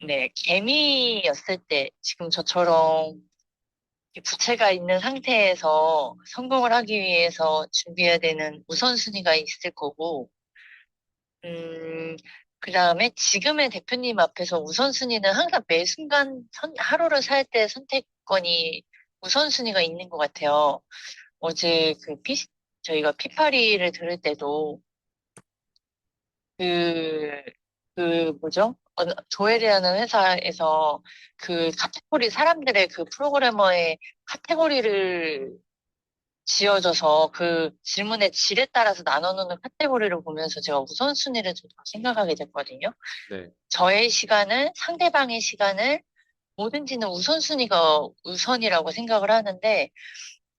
네, 개미였을 때 지금 저처럼 이렇게 부채가 있는 상태에서 성공을 하기 위해서 준비해야 되는 우선순위가 있을 거고, 음, 그 다음에 지금의 대표님 앞에서 우선순위는 항상 매 순간 하루를 살 때 선택권이 우선순위가 있는 것 같아요. 어제 저희가 피파리를 들을 때도 그, 뭐죠? 조엘이라는 회사에서 그 카테고리, 사람들의 그 프로그래머의 카테고리를 지어져서 그 질문의 질에 따라서 나눠놓는 카테고리를 보면서 제가 우선순위를 좀 생각하게 됐거든요. 네. 저의 시간을, 상대방의 시간을 뭐든지는 우선순위가 우선이라고 생각을 하는데,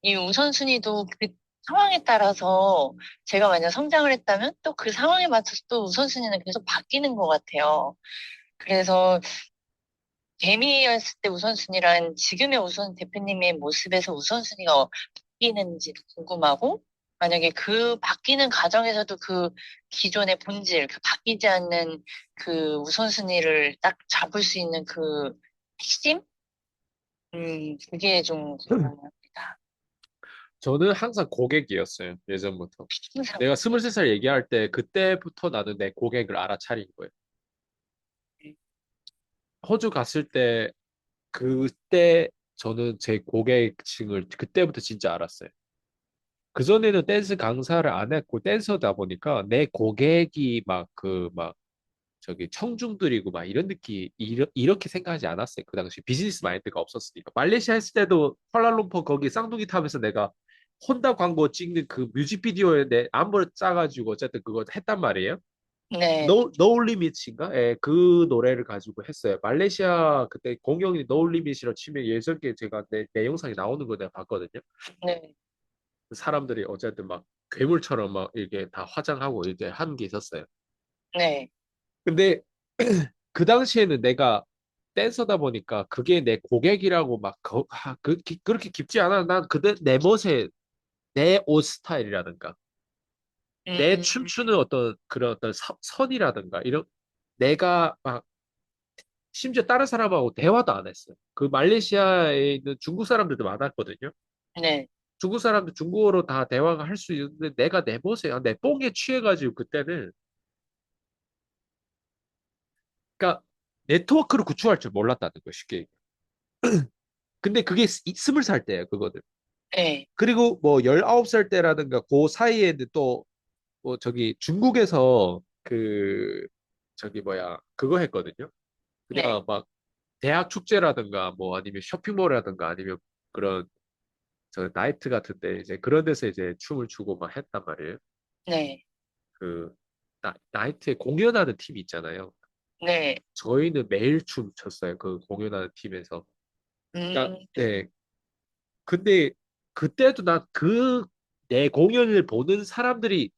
이 우선순위도 그 상황에 따라서 제가 만약 성장을 했다면 또 그 상황에 맞춰서 또 우선순위는 계속 바뀌는 것 같아요. 그래서 개미였을 때 우선순위란 지금의 대표님의 모습에서 우선순위가 바뀌는지도 궁금하고, 만약에 그 바뀌는 과정에서도 그 기존의 본질, 그 바뀌지 않는 그 우선순위를 딱 잡을 수 있는 그 핵심? 그게 좀 궁금합니다. 저는 항상 고객이었어요, 예전부터. 항상 내가 고객. 23살 얘기할 때, 그때부터 나는 내 고객을 알아차린 거예요. 호주 갔을 때, 그때 저는 제 고객층을 그때부터 진짜 알았어요. 그전에는 댄스 강사를 안 했고, 댄서다 보니까 내 고객이 저기 청중들이고 막 이런 느낌, 이렇게 생각하지 않았어요. 그 당시 비즈니스 마인드가 없었으니까. 말레이시아 했을 때도 쿠알라룸푸르 거기 쌍둥이 타면서 내가 혼다 광고 찍는 그 뮤직비디오에 내 안무를 짜가지고 어쨌든 그거 했단 말이에요. 네, No Limit인가? 예, 그 노래를 가지고 했어요. 말레이시아 그때 공연이 No Limit이라고 치면 예전에 제가 내 영상이 나오는 거 내가 봤거든요. 네, 사람들이 어쨌든 막 괴물처럼 막 이렇게 다 화장하고 이렇게 하는 게 있었어요. 네. 근데 그 당시에는 내가 댄서다 보니까 그게 내 고객이라고 그렇게 깊지 않아. 난 그때 내 멋에 내 옷 스타일이라든가 내 음, 춤추는 어떤 그런 어떤 선이라든가 이런 내가 막 심지어 다른 사람하고 대화도 안 했어요. 그 말레이시아에 있는 중국 사람들도 많았거든요. 네. 중국 사람들 중국어로 다 대화가 할 수 있는데 내가 내 멋에 내 뽕에 취해가지고 그때는 그러니까 네트워크를 구축할 줄 몰랐다는 거 쉽게. 근데 그게 20살 때예요, 그거는. 네, 그리고 뭐 19살 때라든가 그 사이에는 또 뭐 저기 중국에서 그 저기 뭐야 그거 했거든요. 네, 그냥 막 대학 축제라든가 뭐 아니면 쇼핑몰이라든가 아니면 그런 저 나이트 같은데 이제 그런 데서 이제 춤을 추고 막 했단 말이에요. 네, 그 나이트에 공연하는 팀이 있잖아요. 네. 저희는 매일 춤 췄어요. 그 공연하는 팀에서. 그러니까 네. 네. 근데 그때도 난 내 공연을 보는 사람들이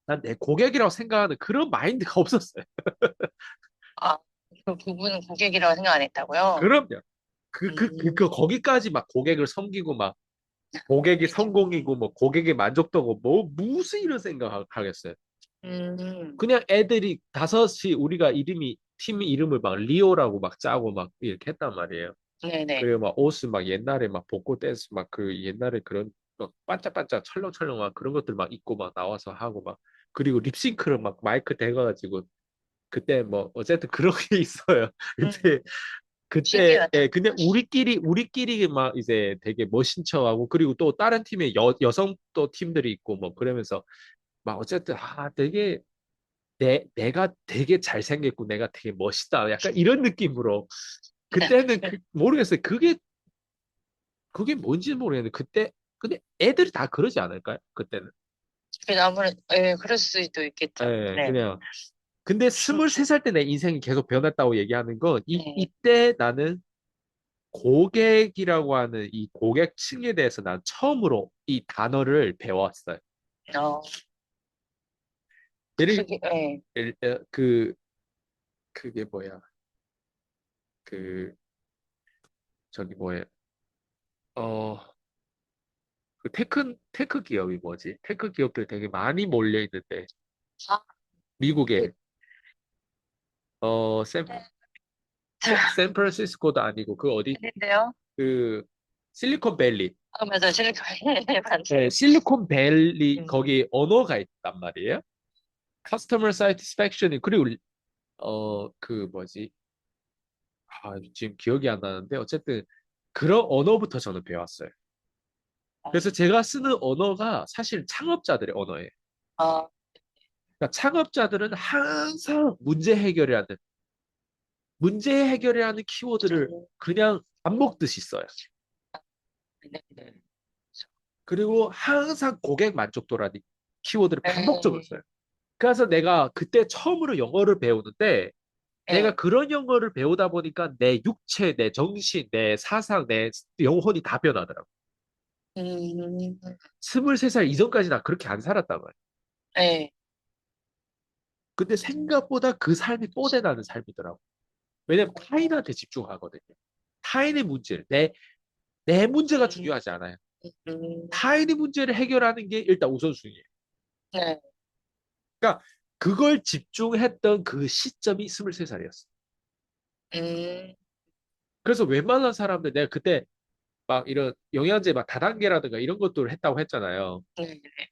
난 내 고객이라고 생각하는 그런 마인드가 없었어요. 아, 그 부분은 고객이라고 생각 안 했다고요? 그럼요. 음, 거기까지 막 고객을 섬기고 막 고객이 성공이고 뭐 고객의 만족도고 뭐 무슨 이런 생각하겠어요. 음, 그냥 애들이 다섯이 우리가 팀 이름을 막 리오라고 막 짜고 막 이렇게 했단 말이에요. 네네. 그리고 막 옷을 막 옛날에 막 복고 댄스 막 그 옛날에 그런 막 반짝반짝 철렁철렁 막 그런 것들 막 입고 막 나와서 하고 막 그리고 립싱크를 막 마이크 대가지고 그때 뭐 어쨌든 그런 게 있어요. 음, 근데 그때 신기하다. 예 그냥 우리끼리 막 이제 되게 멋진 척하고 그리고 또 다른 팀에 여성 또 팀들이 있고 뭐 그러면서 막 어쨌든 되게 내가 되게 잘생겼고 내가 되게 멋있다 약간 이런 느낌으로 그때는 모르겠어요. 그게 뭔지 모르겠는데 그때 근데 애들이 다 그러지 않을까요? 그때는 그래서 아무래도, 예, 그럴 수도 있겠죠. 예 네. 그냥 근데 23살 때 내 인생이 계속 변했다고 얘기하는 건 네. 이때 나는 고객이라고 하는 이 고객층에 대해서 난 처음으로 이 단어를 배웠어요. 어, 예를, 그게, 예. 그, 그게 뭐야. 그, 저기 뭐야. 어, 그 테크 기업이 뭐지? 테크 기업들 되게 많이 몰려 있는데, 아, 그, 미국에, 어, 샌프란시스코도 아니고 그 어디 아닌데요? 그 실리콘밸리. 아, 맞아. 실리콘. 네, 맞아요. 실리콘밸리 음, 거기 언어가 있단 말이에요. Customer Satisfaction이 그리고 그 뭐지? 지금 기억이 안 나는데 어쨌든 그런 언어부터 저는 배웠어요. 그래서 제가 쓰는 언어가 사실 창업자들의 언어예요. 아, 그러니까 창업자들은 항상 문제 해결이라는 키워드를 음, 그냥 안 먹듯이 써요. 네, 네. 그리고 항상 고객 만족도라는 키워드를 반복적으로 네, 써요. 그래서 내가 그때 처음으로 영어를 배우는데 내가 네. 그런 영어를 배우다 보니까 내 육체, 내 정신, 내 사상, 내 영혼이 다 변하더라고. 음, 23살 이전까지 나 그렇게 안 살았단 말이야. 네. 근데 생각보다 그 삶이 뽀대나는 삶이더라고. 왜냐면 타인한테 집중하거든요. 타인의 문제를, 내 문제가 음, 중요하지 않아요. 음, 타인의 문제를 해결하는 게 일단 우선순위예요. 네. 그러니까 그걸 집중했던 그 시점이 23살이었어. 음, 그래서 웬만한 사람들, 내가 그때 막 이런 영양제 막 다단계라든가 이런 것들을 했다고 했잖아요. 네, 네.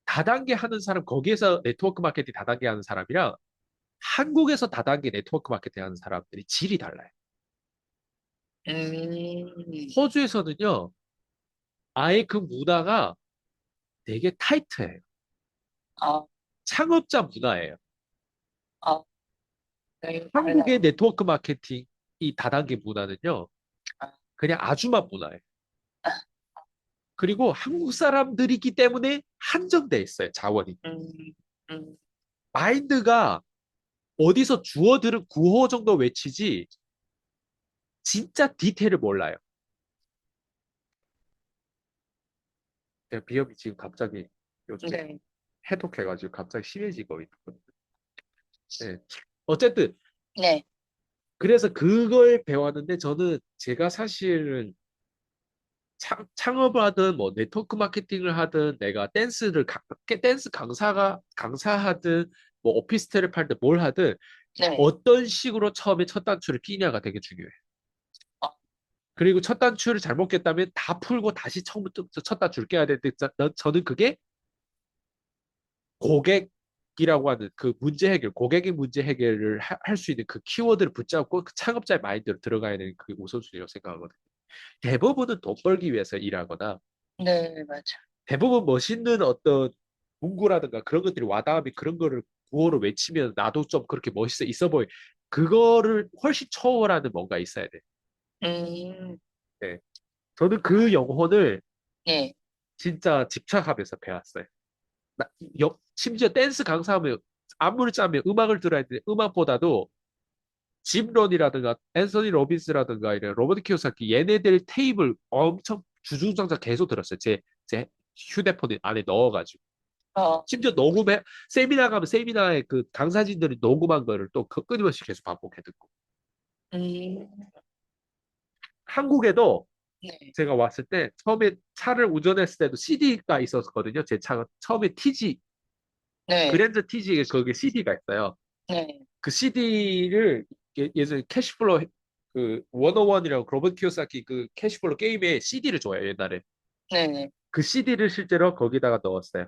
다단계 하는 사람, 거기에서 네트워크 마케팅 다단계 하는 사람이랑 한국에서 다단계 네트워크 마케팅 하는 사람들이 질이 달라요. 음, 호주에서는요, 아예 그 문화가 되게 타이트해요. 아, 창업자 문화예요. 아, 네, 한국의 달라요. 네트워크 마케팅 이 다단계 문화는요, 아, 그냥 아주마 문화예요. 아, 그리고 한국 사람들이기 때문에 한정돼 있어요, 자원이. 음, 음, 마인드가 어디서 주어들은 구호 정도 외치지, 진짜 디테일을 몰라요. 제가 비염이 지금 갑자기 요즘에 네, 해독해가지고 갑자기 심해지고 있거든요. 네. 어쨌든, 네, 그래서 그걸 배웠는데 저는 제가 사실은 창업을 하든 뭐 네트워크 마케팅을 하든 내가 댄스 강사하든 뭐 오피스텔을 팔든 뭘 하든 네. 어떤 식으로 처음에 첫 단추를 끼냐가 되게 중요해. 아, 그리고 첫 단추를 잘못 꼈다면 다 풀고 다시 처음부터 첫 단추를 껴야 되는데 저는 그게 고객이라고 하는 그 문제 해결, 고객의 문제 해결을 할 수 있는 그 키워드를 붙잡고 그 창업자의 마인드로 들어가야 되는 그 우선순위라고 생각하거든요. 대부분은 돈 벌기 위해서 일하거나 네, 맞아. 대부분 멋있는 어떤 문구라든가 그런 것들이 와닿으면 그런 거를 구호로 외치면 나도 좀 그렇게 멋있어 있어 보이. 그거를 훨씬 초월하는 뭔가 있어야 돼. 음, 네. 저는 그 영혼을 네, 진짜 집착하면서 배웠어요. 심지어 댄스 강사하면 안무를 짜면 음악을 들어야 되는데 음악보다도 짐 런이라든가 앤서니 로빈스라든가 이런 로버트 키오사키 얘네들 테이블 엄청 주중장창 계속 들었어요. 제 휴대폰 안에 넣어가지고. 어, 심지어 녹음해 세미나 가면 세미나에 그 강사진들이 녹음한 거를 또 끊임없이 계속 반복해 듣고 음, 한국에도 네, 제가 왔을 때 처음에 차를 운전했을 때도 CD가 있었거든요. 제 차가 처음에 TG 네, 그랜저 TG에 거기 CD가 있어요. 네, 그 CD를 예전에 캐시플로 그 101이라고 로버트 키오사키 그 캐시플로 게임에 CD를 줘요 옛날에. 네, 네. 그 CD를 실제로 거기다가 넣었어요.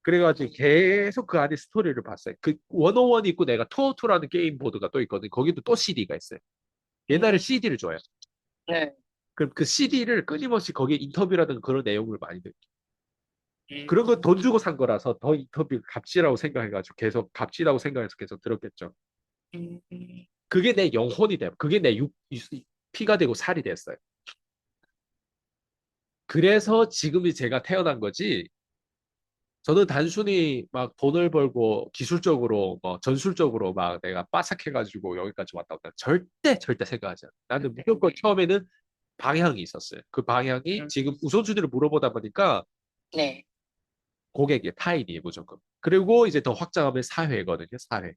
그래가지고 계속 그 안에 스토리를 봤어요. 그 101이 있고 내가 투어2라는 게임 보드가 또 있거든요. 거기도 또 CD가 있어요. 옛날에 음, CD를 줘요. 네, 그럼 그 CD를 끊임없이 거기에 인터뷰라든가 그런 내용을 많이 듣고 그런 거 음, 돈 주고 산 거라서 더 인터뷰 값지라고 생각해가지고 계속 값지다고 생각해서 계속 들었겠죠. 음, 그게 내 영혼이 돼요. 그게 내 피가 되고 살이 됐어요. 그래서 지금이 제가 태어난 거지. 저는 단순히 막 돈을 벌고 기술적으로 뭐 전술적으로 막 내가 빠삭해가지고 여기까지 왔다고 절대 생각하지 않아. 나는 네, 무조건 네, 처음에는 방향이 있었어요. 그 방향이 음, 지금 우선순위를 물어보다 보니까 네, 고객이 타인이 무조건. 그리고 이제 더 확장하면 사회거든요. 사회.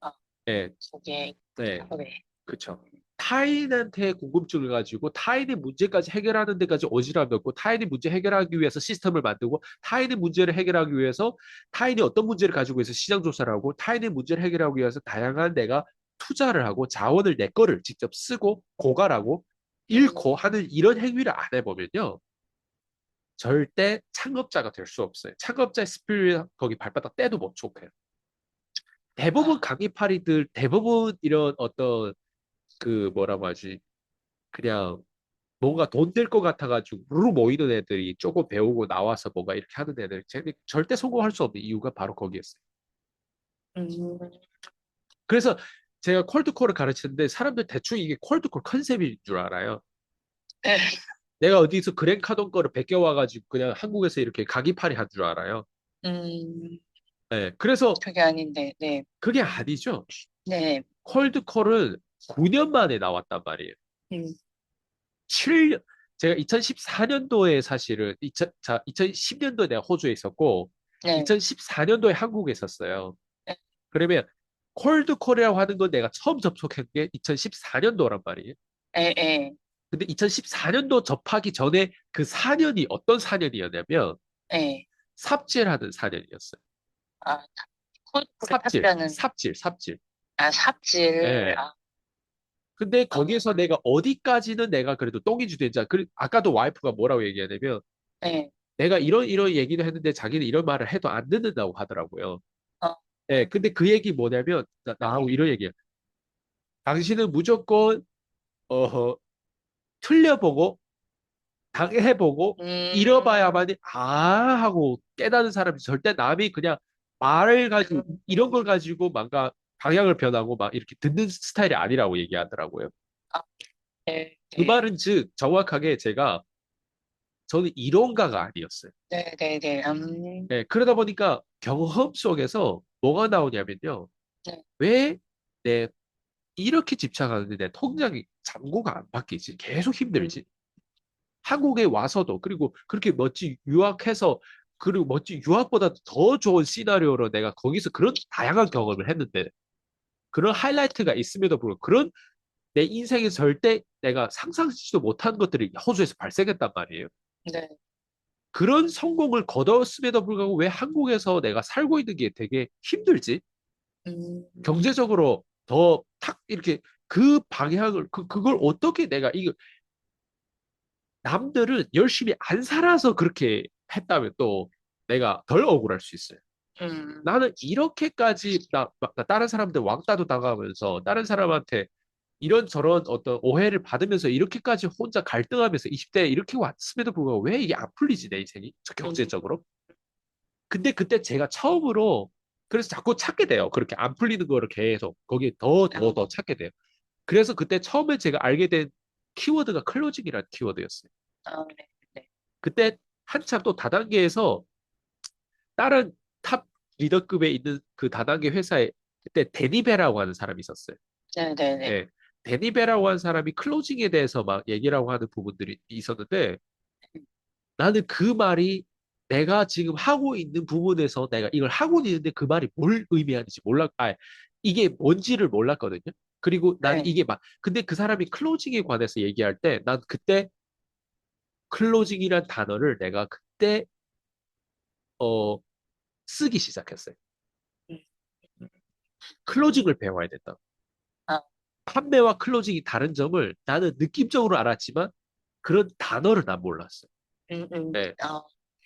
아, 예, 저게, 네, 사회. 그쵸. 타인한테 궁금증을 가지고 타인의 문제까지 해결하는 데까지 오지랖 넓고 타인의 문제 해결하기 위해서 시스템을 만들고 타인의 문제를 해결하기 위해서 타인이 어떤 문제를 가지고 있어 시장 조사를 하고 타인의 문제를 해결하기 위해서 다양한 내가 투자를 하고 자원을 내 거를 직접 쓰고 고갈하고 음, 잃고 하는 이런 행위를 안 해보면요. 절대 창업자가 될 수 없어요. 창업자의 스피릿 거기 발바닥 떼도 못 촉해요. 대부분 아, 강의파리들, 대부분 이런 어떤 그 뭐라고 하지? 그냥 뭔가 돈 될 것 같아가지고 루 모이는 애들이 조금 배우고 나와서 뭔가 이렇게 하는 애들 절대 성공할 수 없는 이유가 바로 거기였어요. 음, 그래서 제가 콜드콜을 가르치는데 사람들 대충 이게 콜드콜 컨셉인 줄 알아요. 네, 내가 어디서 그랜카돈 거를 베껴와가지고 그냥 한국에서 이렇게 가기팔이 한 줄 알아요. 음, 네, 그래서 그게 아닌데, 네, 그게 아니죠. 네, 콜드콜은 9년 만에 나왔단 말이에요. 음, 7년, 제가 2014년도에 사실은, 2010년도에 내가 호주에 있었고, 네, 2014년도에 한국에 있었어요. 네, 그러면 콜드콜이라고 하는 건 내가 처음 접촉한 게 2014년도란 말이에요. 에, 에, 근데 2014년도 접하기 전에 그 4년이 어떤 4년이었냐면, 에, 삽질하는 4년이었어요. 아, 코드프를 삽질, 탑재하는, 삽질, 삽질. 아, 삽질, 예. 근데 거기에서 내가 어디까지는 내가 그래도 똥이 주된자. 아까도 와이프가 뭐라고 얘기하냐면 네, 내가 이런 얘기도 했는데 자기는 이런 말을 해도 안 듣는다고 하더라고요. 어, 예. 근데 그 얘기 뭐냐면 나하고 이런 얘기야. 당신은 무조건 어 틀려보고 당해보고 음, 잃어봐야만 하고 깨닫는 사람이 절대 남이 그냥 말을 가지고 이런 걸 가지고 뭔가 방향을 변하고 막 이렇게 듣는 스타일이 아니라고 얘기하더라고요. 아, 네, 그 네, 말은 즉 정확하게 저는 이론가가 아니었어요. 네, 네, 네, 네, 그러다 보니까 경험 속에서 뭐가 나오냐면요. 네, 왜 내 이렇게 집착하는데 내 통장이 잔고가 안 바뀌지? 계속 음, 힘들지? 한국에 와서도 그리고 그렇게 멋진 유학해서 그리고 멋진 유학보다 더 좋은 시나리오로 내가 거기서 그런 다양한 경험을 했는데 그런 하이라이트가 있음에도 불구하고 그런 내 인생에 절대 내가 상상치도 못한 것들이 호주에서 발생했단 말이에요. 네, 그런 성공을 거뒀음에도 불구하고 왜 한국에서 내가 살고 있는 게 되게 힘들지? 음, 경제적으로 더 탁 이렇게 그 방향을 그걸 어떻게 내가 이거 남들은 열심히 안 살아서 그렇게 했다면 또 내가 덜 억울할 수 있어요. 음, 나는 이렇게까지 나 다른 사람들 왕따도 당하면서 다른 사람한테 이런저런 어떤 오해를 받으면서 이렇게까지 혼자 갈등하면서 20대에 이렇게 왔음에도 불구하고 왜 이게 안 풀리지 내 인생이 음, 경제적으로? 근데 그때 제가 처음으로 그래서 자꾸 찾게 돼요. 그렇게 안 풀리는 거를 계속 거기에 더 찾게 돼요. 그래서 그때 처음에 제가 알게 된 키워드가 클로징이라는 키워드였어요. 아, 네, 네, 그때 한참 또 다단계에서 다른 탑 리더급에 있는 그 다단계 회사에 그때 데니베라고 하는 사람이 있었어요. 네, 네, 네, 예. 데니베라고 하는 사람이 클로징에 대해서 막 얘기라고 하는 부분들이 있었는데 나는 그 말이 내가 지금 하고 있는 부분에서 내가 이걸 하고 있는데 그 말이 뭘 의미하는지 이게 뭔지를 몰랐거든요. 그리고 나는 네, 이게 근데 그 사람이 클로징에 관해서 얘기할 때 난 그때 클로징이란 단어를 내가 그때 어, 쓰기 시작했어요. 음, 클로징을 배워야 된다. 아, 판매와 클로징이 다른 점을 나는 느낌적으로 알았지만 그런 단어를 난 몰랐어요. 네. 아,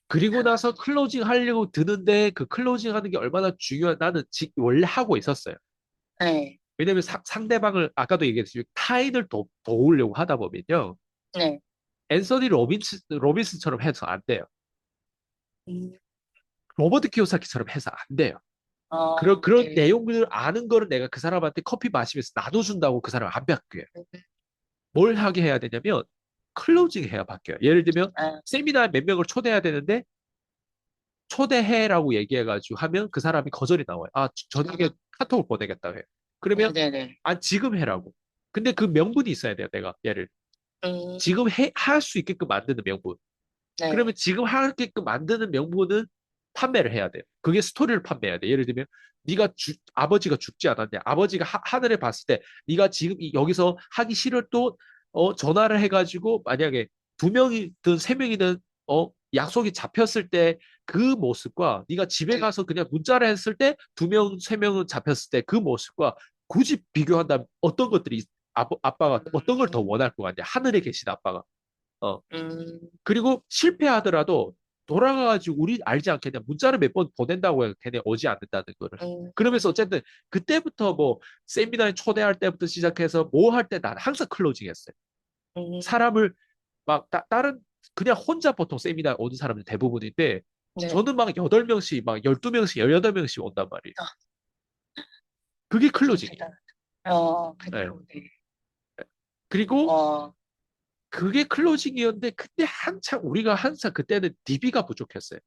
그리고 나서 클로징 하려고 드는데 그 클로징 하는 게 얼마나 나는 원래 하고 있었어요. 네, 왜냐면 상대방을 아까도 얘기했듯이 타인을 도우려고 하다 보면요. 네, 앤서니 로빈슨처럼 해서 안 돼요. 음, 로버트 키요사키처럼 해서 안 돼요. 아, 그런 네, 내용들을 아는 거를 내가 그 사람한테 커피 마시면서 나눠준다고 그 사람 안 바뀌어요. 뭘 하게 해야 되냐면 클로징 해야 바뀌어요. 예를 들면 아, 세미나 몇 명을 초대해야 되는데 초대해라고 얘기해가지고 하면 그 사람이 거절이 나와요. 아, 저녁에 카톡을 보내겠다 해요. 네, 그러면 네, 네, 아, 지금 해라고. 근데 그 명분이 있어야 돼요. 내가 얘를 음, 지금 할 수 있게끔 만드는 명분. 그러면 네, 지금 하게끔 만드는 명분은 판매를 해야 돼요. 그게 스토리를 판매해야 돼. 예를 들면 아버지가 죽지 않았냐. 아버지가 하늘에 봤을 때 네가 지금 여기서 하기 싫을 또 전화를 해가지고 만약에 두 명이든 세 명이든 약속이 잡혔을 때 그 모습과 네가 집에 네, 가서 그냥 문자를 했을 때 두 명, 세 명은 잡혔을 때 그 모습과 굳이 비교한다면 어떤 것들이 아빠가 어떤 걸 더 음, 원할 것 같냐? 하늘에 계신 아빠가. 어. 음, 그리고 실패하더라도 돌아가가지고 우리 알지 않겠냐? 문자를 몇 번 보낸다고 해요. 걔네 오지 않는다는 거를. 음, 그러면서 어쨌든 그때부터 뭐 세미나에 초대할 때부터 시작해서 뭐 할 때 난 항상 클로징 했어요. 음, 사람을 막 다른 그냥 혼자 보통 세미나 오는 사람들 대부분인데 네. 저는 막 8명씩 막 12명씩 18명씩 온단 말이에요. 아, 그게 좀 클로징이에요. 대단하다. 네. 그쵸, 네. 그리고 어, 그게 클로징이었는데 그때 한창 우리가 항상 그때는 DB가 부족했어요.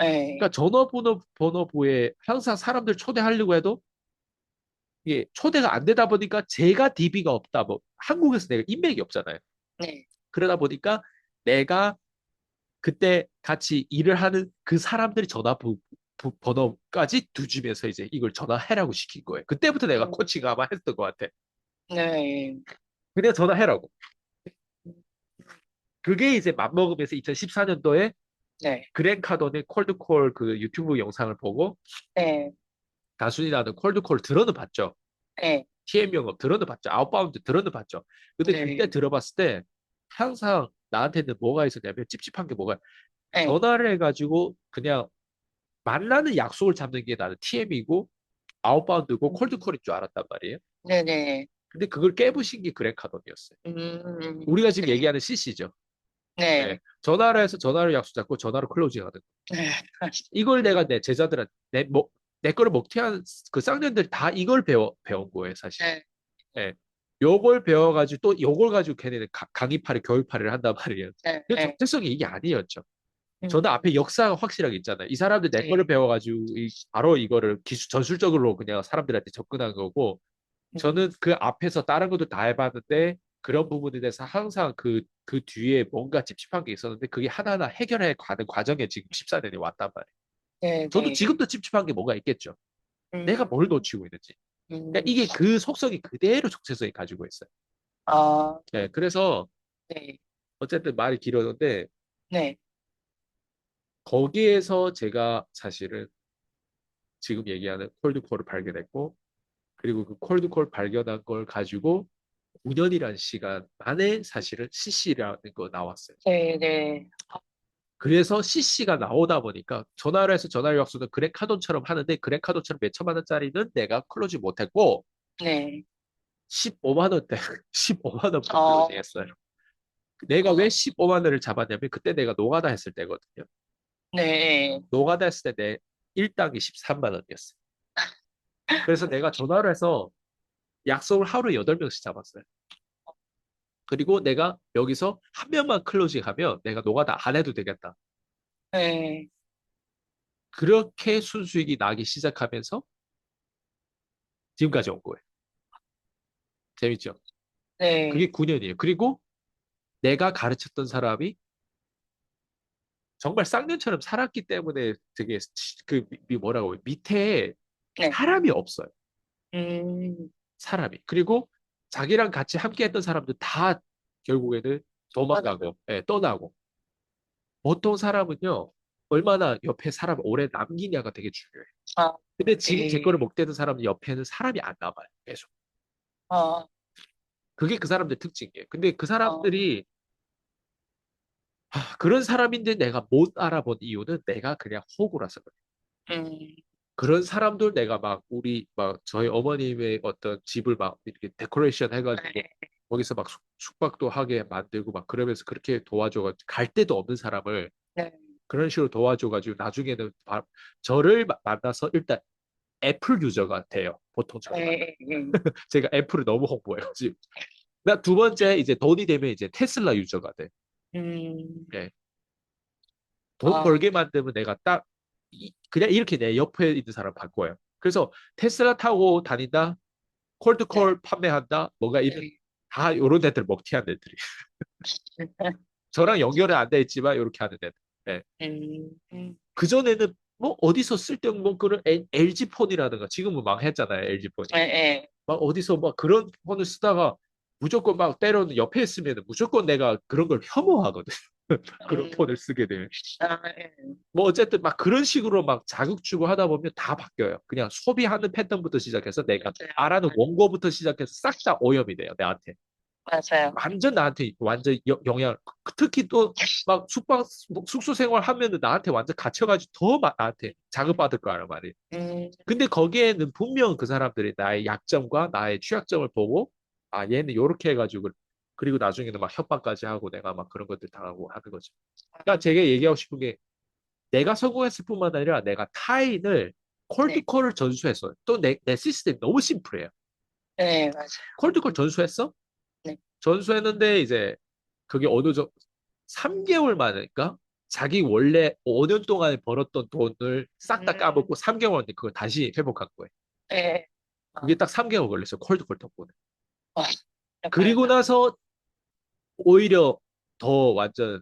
네, 그러니까 전화번호부에 항상 사람들 초대하려고 해도 이게 초대가 안 되다 보니까 제가 DB가 없다. 뭐 한국에서 내가 인맥이 없잖아요. 네. 그러다 보니까 내가 그때 같이 일을 하는 그 사람들이 번호까지 두주면서 이제 이걸 전화해라고 시킨 거예요. 그때부터 내가 음, 코칭 아마 했던 것 같아. 네. 그냥 전화해라고. 음, 그게 이제 맘먹으면서 2014년도에 네, 그랜 카돈의 콜드콜 그 유튜브 영상을 보고 네, 단순히 나는 콜드콜 들어는 봤죠. 네, TM 영업 들어는 봤죠. 아웃바운드 들어는 봤죠. 근데 그때 네, 들어봤을 때 항상 나한테는 뭐가 있었냐면 찝찝한 게 뭐가 네. 전화를 해가지고 그냥 만나는 약속을 잡는 게 나는 TM이고 아웃바운드고 음, 콜드콜인 줄 알았단 말이에요. 네네. 근데 그걸 깨부신 게 그래카돈이었어요. 우리가 지금 네, 얘기하는 CC죠. 네. 네, 전화를 해서 전화로 약속 잡고 전화로 클로징 하는 거. 네. 이걸 내가 내 제자들한테 내 거를 먹튀한 그 쌍년들 다 이걸 배운 거예요, 사실. 네, 예. 요걸 배워가지고 또 요걸 가지고 걔네는 강의파를 교육파를 한단 말이에요. 네, 그 네. 정체성이 이게 아니었죠. 저는 음, 앞에 역사가 확실하게 있잖아요. 이 사람들 내 거를 네. 배워가지고 바로 이거를 전술적으로 그냥 사람들한테 접근한 거고 저는 음, 그 앞에서 다른 것도 다 해봤는데 그런 부분에 대해서 항상 그 뒤에 뭔가 찝찝한 게 있었는데 그게 하나하나 해결해 가는 과정에 지금 14년이 왔단 말이에요. 네, 저도 네. 지금도 찝찝한 게 뭐가 있겠죠. 내가 음, 뭘 놓치고 있는지. 그러니까 음, 이게 그 속성이 그대로 정체성이 가지고 있어요. 아, 네, 그래서 네, 어쨌든 말이 길었는데 네, 거기에서 제가 사실은 지금 얘기하는 콜드콜을 발견했고 그리고 그 콜드콜 발견한 걸 가지고 5년이라는 시간 만에 사실은 CC라는 거 나왔어요. 네, 네, 그래서 CC가 나오다 보니까 전화를 해서 전화 요약수는 그래카돈처럼 하는데 그래카돈처럼 몇 천만 원짜리는 내가 클로즈 못했고 네. 15만 원대 15만 원부터 클로징 어, 했어요. 내가 왜 어, 15만 원을 잡았냐면 그때 내가 노가다 했을 때거든요. 네, 노가다 했을 때 내 일당이 13만 원이었어요. 그래서 내가 전화를 해서 약속을 하루에 8명씩 잡았어요. 그리고 내가 여기서 한 명만 클로징 하면 내가 노가다 안 해도 되겠다. 네, 그렇게 순수익이 나기 시작하면서 지금까지 온 거예요. 재밌죠? 네, 그게 9년이에요. 그리고 내가 가르쳤던 사람이 정말 쌍년처럼 살았기 때문에 되게 뭐라고 밑에 네. 사람이 없어요. 음, 사람이. 그리고 자기랑 같이 함께 했던 사람들 다 결국에는 맞아요. 도망가고 떠나고 보통 사람은요 얼마나 옆에 사람 오래 남기냐가 되게 중요해요. 아, 근데 지금 제 거를 네, 먹대는 사람 옆에는 사람이 안 남아요. 계속. 아, 그게 그 사람들 특징이에요. 근데 그 아, 사람들이 그런 사람인데 내가 못 알아본 이유는 내가 그냥 호구라서 그래요. 음, 그런 사람들 내가 막 우리 막 저희 어머님의 어떤 집을 막 이렇게 데코레이션 해가지고 네, 거기서 막 숙박도 하게 만들고 막 그러면서 그렇게 도와줘가지고 갈 데도 없는 사람을 네, 그런 식으로 도와줘가지고 나중에는 저를 만나서 일단 애플 유저가 돼요. 보통 저는. 네, 네. 제가 애플을 너무 홍보해요. 지금. 나 두 번째 이제 돈이 되면 이제 테슬라 유저가 돼. 음, 예. 돈 아, 벌게 만들면 내가 딱 그냥 이렇게 내 옆에 있는 사람 바꿔요. 그래서 테슬라 타고 다닌다, 네, 콜드콜 판매한다, 뭐가 이런 네. 다 이런 애들 먹튀한 애들이. 저랑 연결은 안 돼 있지만 이렇게 하는 애들. 예. 그 전에는 뭐 어디서 쓸데없는 그런 LG 폰이라든가 지금은 망했잖아요 LG 폰이. 네, 네. 막 어디서 막 그런 폰을 쓰다가 무조건 막 때려는 옆에 있으면 무조건 내가 그런 걸 혐오하거든. 그런 음, 폰을 쓰게 되면. 아, 예. 뭐 어쨌든 막 그런 식으로 막 자극 주고 하다 보면 다 바뀌어요. 그냥 소비하는 패턴부터 시작해서 내가 맞아요. 말하는 원고부터 시작해서 싹 다 오염이 돼요, 나한테. 맞아요. 완전 나한테 완전 영향. 특히 또 막 숙소 생활 하면은 나한테 완전 갇혀가지고 더 나한테 자극받을 거란 말이에요. 음, 근데 거기에는 분명 그 사람들이 나의 약점과 나의 취약점을 보고, 아, 얘는 요렇게 해가지고, 그리고 나중에는 막 협박까지 하고 내가 막 그런 것들 당하고 하는 거죠. 그러니까 제가 얘기하고 싶은 게, 내가 성공했을 뿐만 아니라 내가 타인을 네. 콜드콜을 전수했어요. 또 내 시스템이 너무 심플해요. 네, 맞아요. 콜드콜 전수했어? 네. 전수했는데 이제 그게 어느 정도 3개월 만일까? 자기 원래 5년 동안에 벌었던 돈을 싹 다 음, 까먹고 3개월 안에 그걸 다시 회복한 거예요. 네. 그게 아, 딱 3개월 걸렸어요. 콜드콜 덕분에. 와, 진짜 그리고 빠르다. 나서 오히려 더 완전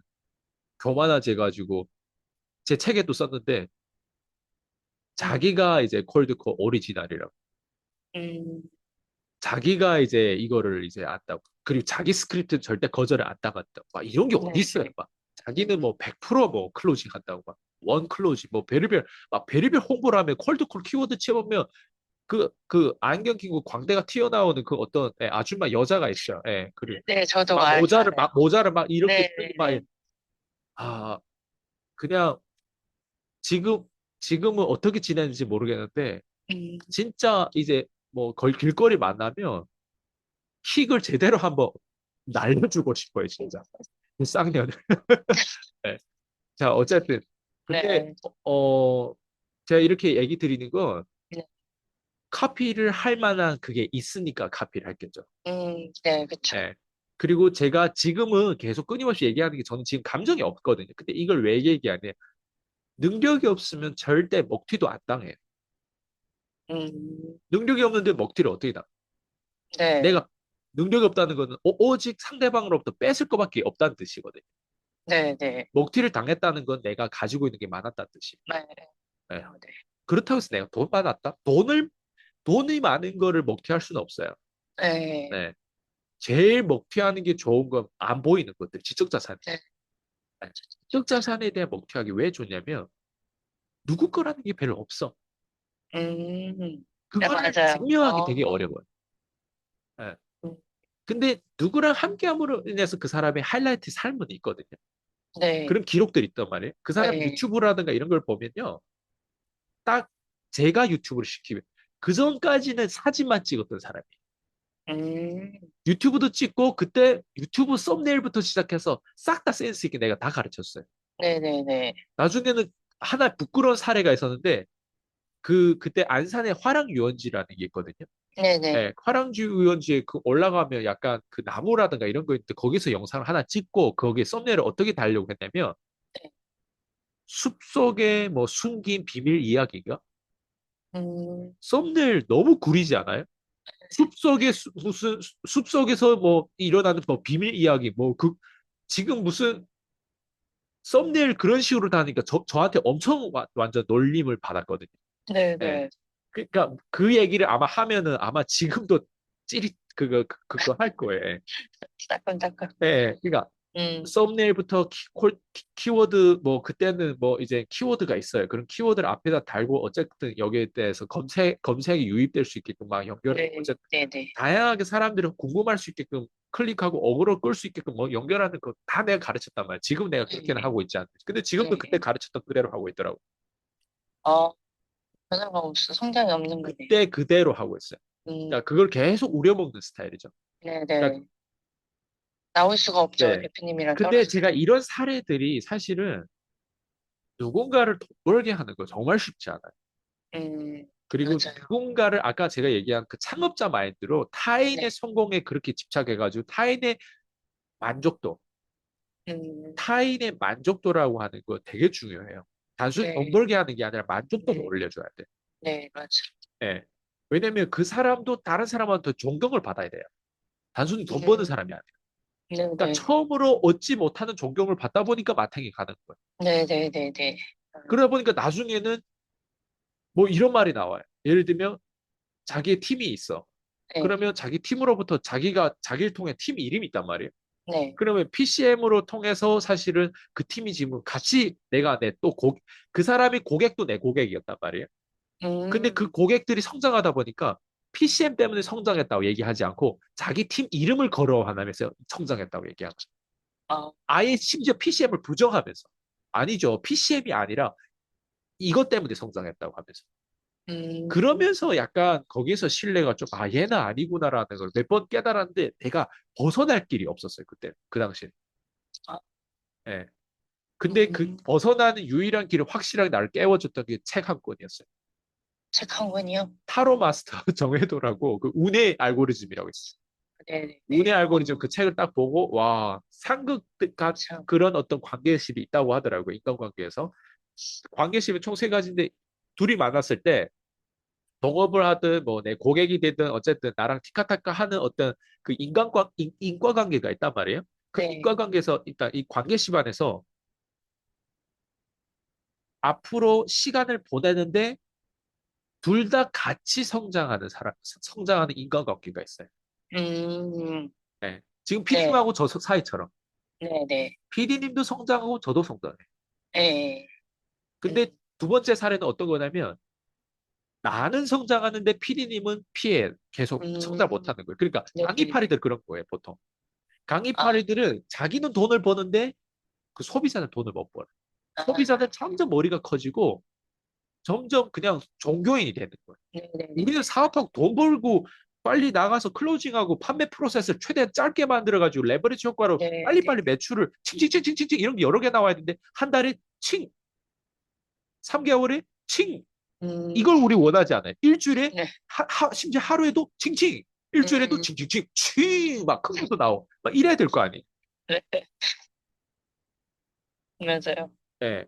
교만해져가지고 제 책에도 썼는데, 음, 자기가 이제 콜드콜 오리지널이라고. 음, 자기가 이제 이거를 이제 안다고. 그리고 자기 스크립트 절대 거절을 안 당한다고. 막 이런 게 어디 네, 있어요, 네. 막. 자기는 뭐 100%뭐 클로징 한다고 막. 원 클로징, 뭐 베리벨, 막 베리벨 홍보를 하면 콜드콜 키워드 치면 그 안경 끼고 광대가 튀어나오는 그 어떤 아줌마 여자가 있어요. 예, 그리고 네, 저도 막 알아요. 모자를 막 이렇게 네, 쓰고 네, 막, 네. 아, 그냥 지금, 지금은 어떻게 지내는지 모르겠는데, 음, 진짜 이제 뭐 거의 길거리 만나면 킥을 제대로 한번 날려주고 싶어요, 진짜. 그 쌍년을. 네. 자, 어쨌든. 근데, 네, 제가 이렇게 얘기 드리는 건 네. 카피를 할 만한 그게 있으니까 카피를 했겠죠. 네, 그쵸. 예. 그리고 제가 지금은 계속 끊임없이 얘기하는 게, 저는 지금 감정이 없거든요. 근데 이걸 왜 얘기하냐. 능력이 없으면 절대 먹튀도 안 당해요. 음, 능력이 없는데 먹튀를 어떻게 당? 네, 내가 능력이 없다는 거는 오직 상대방으로부터 뺏을 것밖에 없다는 뜻이거든요. 네, 네. 먹튀를 당했다는 건 내가 가지고 있는 게 많았다는 뜻이에요. 네, 예. 네. 그렇다고 해서 내가 돈 많았다? 돈이 많은 거를 먹튀할 수는 없어요. 네, 네. 제일 먹튀하는 게 좋은 건 안 보이는 것들, 지적자산. 네. 네. 지적자산에 대한 먹튀하기 왜 좋냐면, 누구 거라는 게 별로 없어. 네, 그거를 맞아요. 증명하기 되게 어려워요. 예. 음, 근데 누구랑 함께함으로 인해서 그 사람의 하이라이트 삶은 있거든요. 네, 그런 기록들이 있단 말이에요. 그 사람 네. 유튜브라든가 이런 걸 보면요. 딱 제가 유튜브를 시키면, 그 전까지는 사진만 찍었던 사람이에요. 음, 유튜브도 찍고, 그때 유튜브 썸네일부터 시작해서 싹 다 센스 있게 내가 다 가르쳤어요. 네네네. 나중에는 하나 부끄러운 사례가 있었는데, 그때 안산에 화랑유원지라는 게 있거든요. 네네. 예, 화랑유원지에 그 올라가면 약간 그 나무라든가 이런 거 있는데, 거기서 영상을 하나 찍고 거기에 썸네일을 어떻게 달려고 했냐면, 네. 숲속에 뭐 숨긴 비밀 이야기가. 음, 썸네일 너무 구리지 않아요? 무슨 숲속에서 뭐 일어나는 뭐 비밀 이야기 뭐 지금 무슨 썸네일 그런 식으로 다니까 저한테 엄청 완전 놀림을 받았거든요. 예. 네네. 그러니까 그 얘기를 아마 하면은 아마 지금도 찌릿 그거 할 거예요. 따끔따끔. 예. 그러니까 음, 썸네일부터 키워드 뭐 그때는 뭐 이제 키워드가 있어요. 그런 키워드를 앞에다 달고 어쨌든 여기에 대해서 검색이 유입될 수 있게끔 막 연결 네, 어쨌든 네네. 다양하게 사람들이 궁금할 수 있게끔 클릭하고 어그로 끌 수 있게끔 뭐 연결하는 거 다 내가 가르쳤단 말이야. 지금 내가 그렇게는 네, 하고 있지 않는데. 근데 지금도 그때 네. 가르쳤던 그대로 하고 있더라고. 어, 변화가 없어. 성장이 없는 거네. 그때 그대로 하고 있어요. 음, 그러니까 그걸 계속 우려먹는 스타일이죠. 그러니까 네네. 나올 수가 없죠. 네. 대표님이랑 근데 떨어져. 제가 이런 사례들이 사실은 누군가를 돈 벌게 하는 거 정말 쉽지 않아요. 그리고 맞아요. 누군가를, 아까 제가 얘기한 그 창업자 마인드로 타인의 네. 성공에 그렇게 집착해가지고 만족도, 음, 타인의 만족도라고 하는 거 되게 중요해요. 단순히 돈 네, 벌게 하는 게 아니라 만족도를 네, 올려줘야 돼. 네, 맞아요. 예. 왜냐면 그 사람도 다른 사람한테 존경을 받아야 돼요. 단순히 돈 버는 음, 사람이 아니에요. 그러니까 네네. 처음으로 얻지 못하는 존경을 받다 보니까 마탱이 가는 거예요. 네네네네. 그러다 보니까 나중에는 뭐 이런 말이 나와요. 예를 들면 자기의 팀이 있어. 네, 그러면 자기 팀으로부터 자기를 통해 팀 이름이 있단 말이에요. 네. 그러면 PCM으로 통해서 사실은 그 팀이 지금 같이 내가 내 또 그 사람이 고객도 내 고객이었단 말이에요. 근데 그 음, 고객들이 성장하다 보니까 PCM 때문에 성장했다고 얘기하지 않고 자기 팀 이름을 거론하면서 성장했다고 얘기하는 거죠. 아, 아예 심지어 PCM을 부정하면서 아니죠. PCM이 아니라 이것 때문에 성장했다고 하면서. 음, 그러면서 약간 거기서 신뢰가 좀, 아, 얘는 아니구나라는 걸 몇 번 깨달았는데 내가 벗어날 길이 없었어요. 그때, 그 당시에. 아, 예. 근데 그 음, 벗어나는 유일한 길을 확실하게 나를 깨워줬던 게 책 한 권이었어요. 책 한 권이요? 타로 마스터 정해도라고 그 운의 알고리즘이라고 있어요. 운의 네네네. 알고리즘 그 책을 딱 보고 와 상극 참, 그런 어떤 관계식이 있다고 하더라고요. 인간관계에서. 관계식이 총 세 가지인데 둘이 만났을 때 동업을 하든 뭐 내 고객이 되든 어쨌든 나랑 티카타카 하는 어떤 그 인과관계가 있단 말이에요. 그 네. 인과관계에서 일단 이 관계식 안에서 앞으로 시간을 보내는데 둘 다 같이 성장하는 인간관계가 있어요. 음, 네. 지금 네. 피디님하고 저 사이처럼. 네네. 피디님도 성장하고 저도 성장해. 네. 근데 음, 두 번째 사례는 어떤 거냐면 나는 성장하는데 피디님은 피해 계속 성장 음, 못하는 거예요. 그러니까 네네. 강의파리들 그런 거예요, 보통. 아, 강의파리들은 자기는 돈을 버는데 그 소비자는 돈을 못 벌어. 소비자는 아, 점점 머리가 커지고 점점 그냥 종교인이 되는 거예요. 우리는 네네네. 사업하고 돈 벌고 빨리 나가서 클로징하고 판매 프로세스를 최대한 짧게 만들어가지고 레버리지 효과로 네네. 빨리빨리 매출을 칭칭칭칭칭 이런 게 여러 개 나와야 되는데 한 달에 칭, 3개월에 칭 음, 이걸 우리 원하지 않아요. 일주일에 네. 심지어 하루에도 칭칭 일주일에도 음, 칭칭칭 칭막 큰 것도 나오고 막 이래야 될 거 아니에요. 네. 맞아요. 예.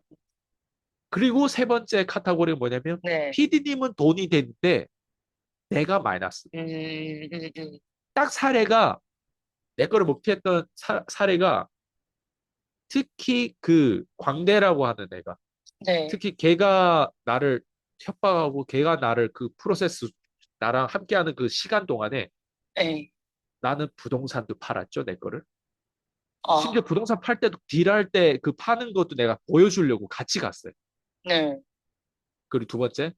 그리고 세 번째 카테고리가 뭐냐면 네. PD님은 돈이 되는데 내가 마이너스. 음, 음. 딱 사례가 내 거를 먹튀했던 사례가 특히 그 광대라고 하는 애가 네. 특히 걔가 나를 협박하고 걔가 나를 그 프로세스 나랑 함께하는 그 시간 동안에 네. 나는 부동산도 팔았죠 내 거를 심지어 아, 부동산 팔 때도 딜할 때 그 파는 것도 내가 보여주려고 같이 갔어요. 네. 그리고 두 번째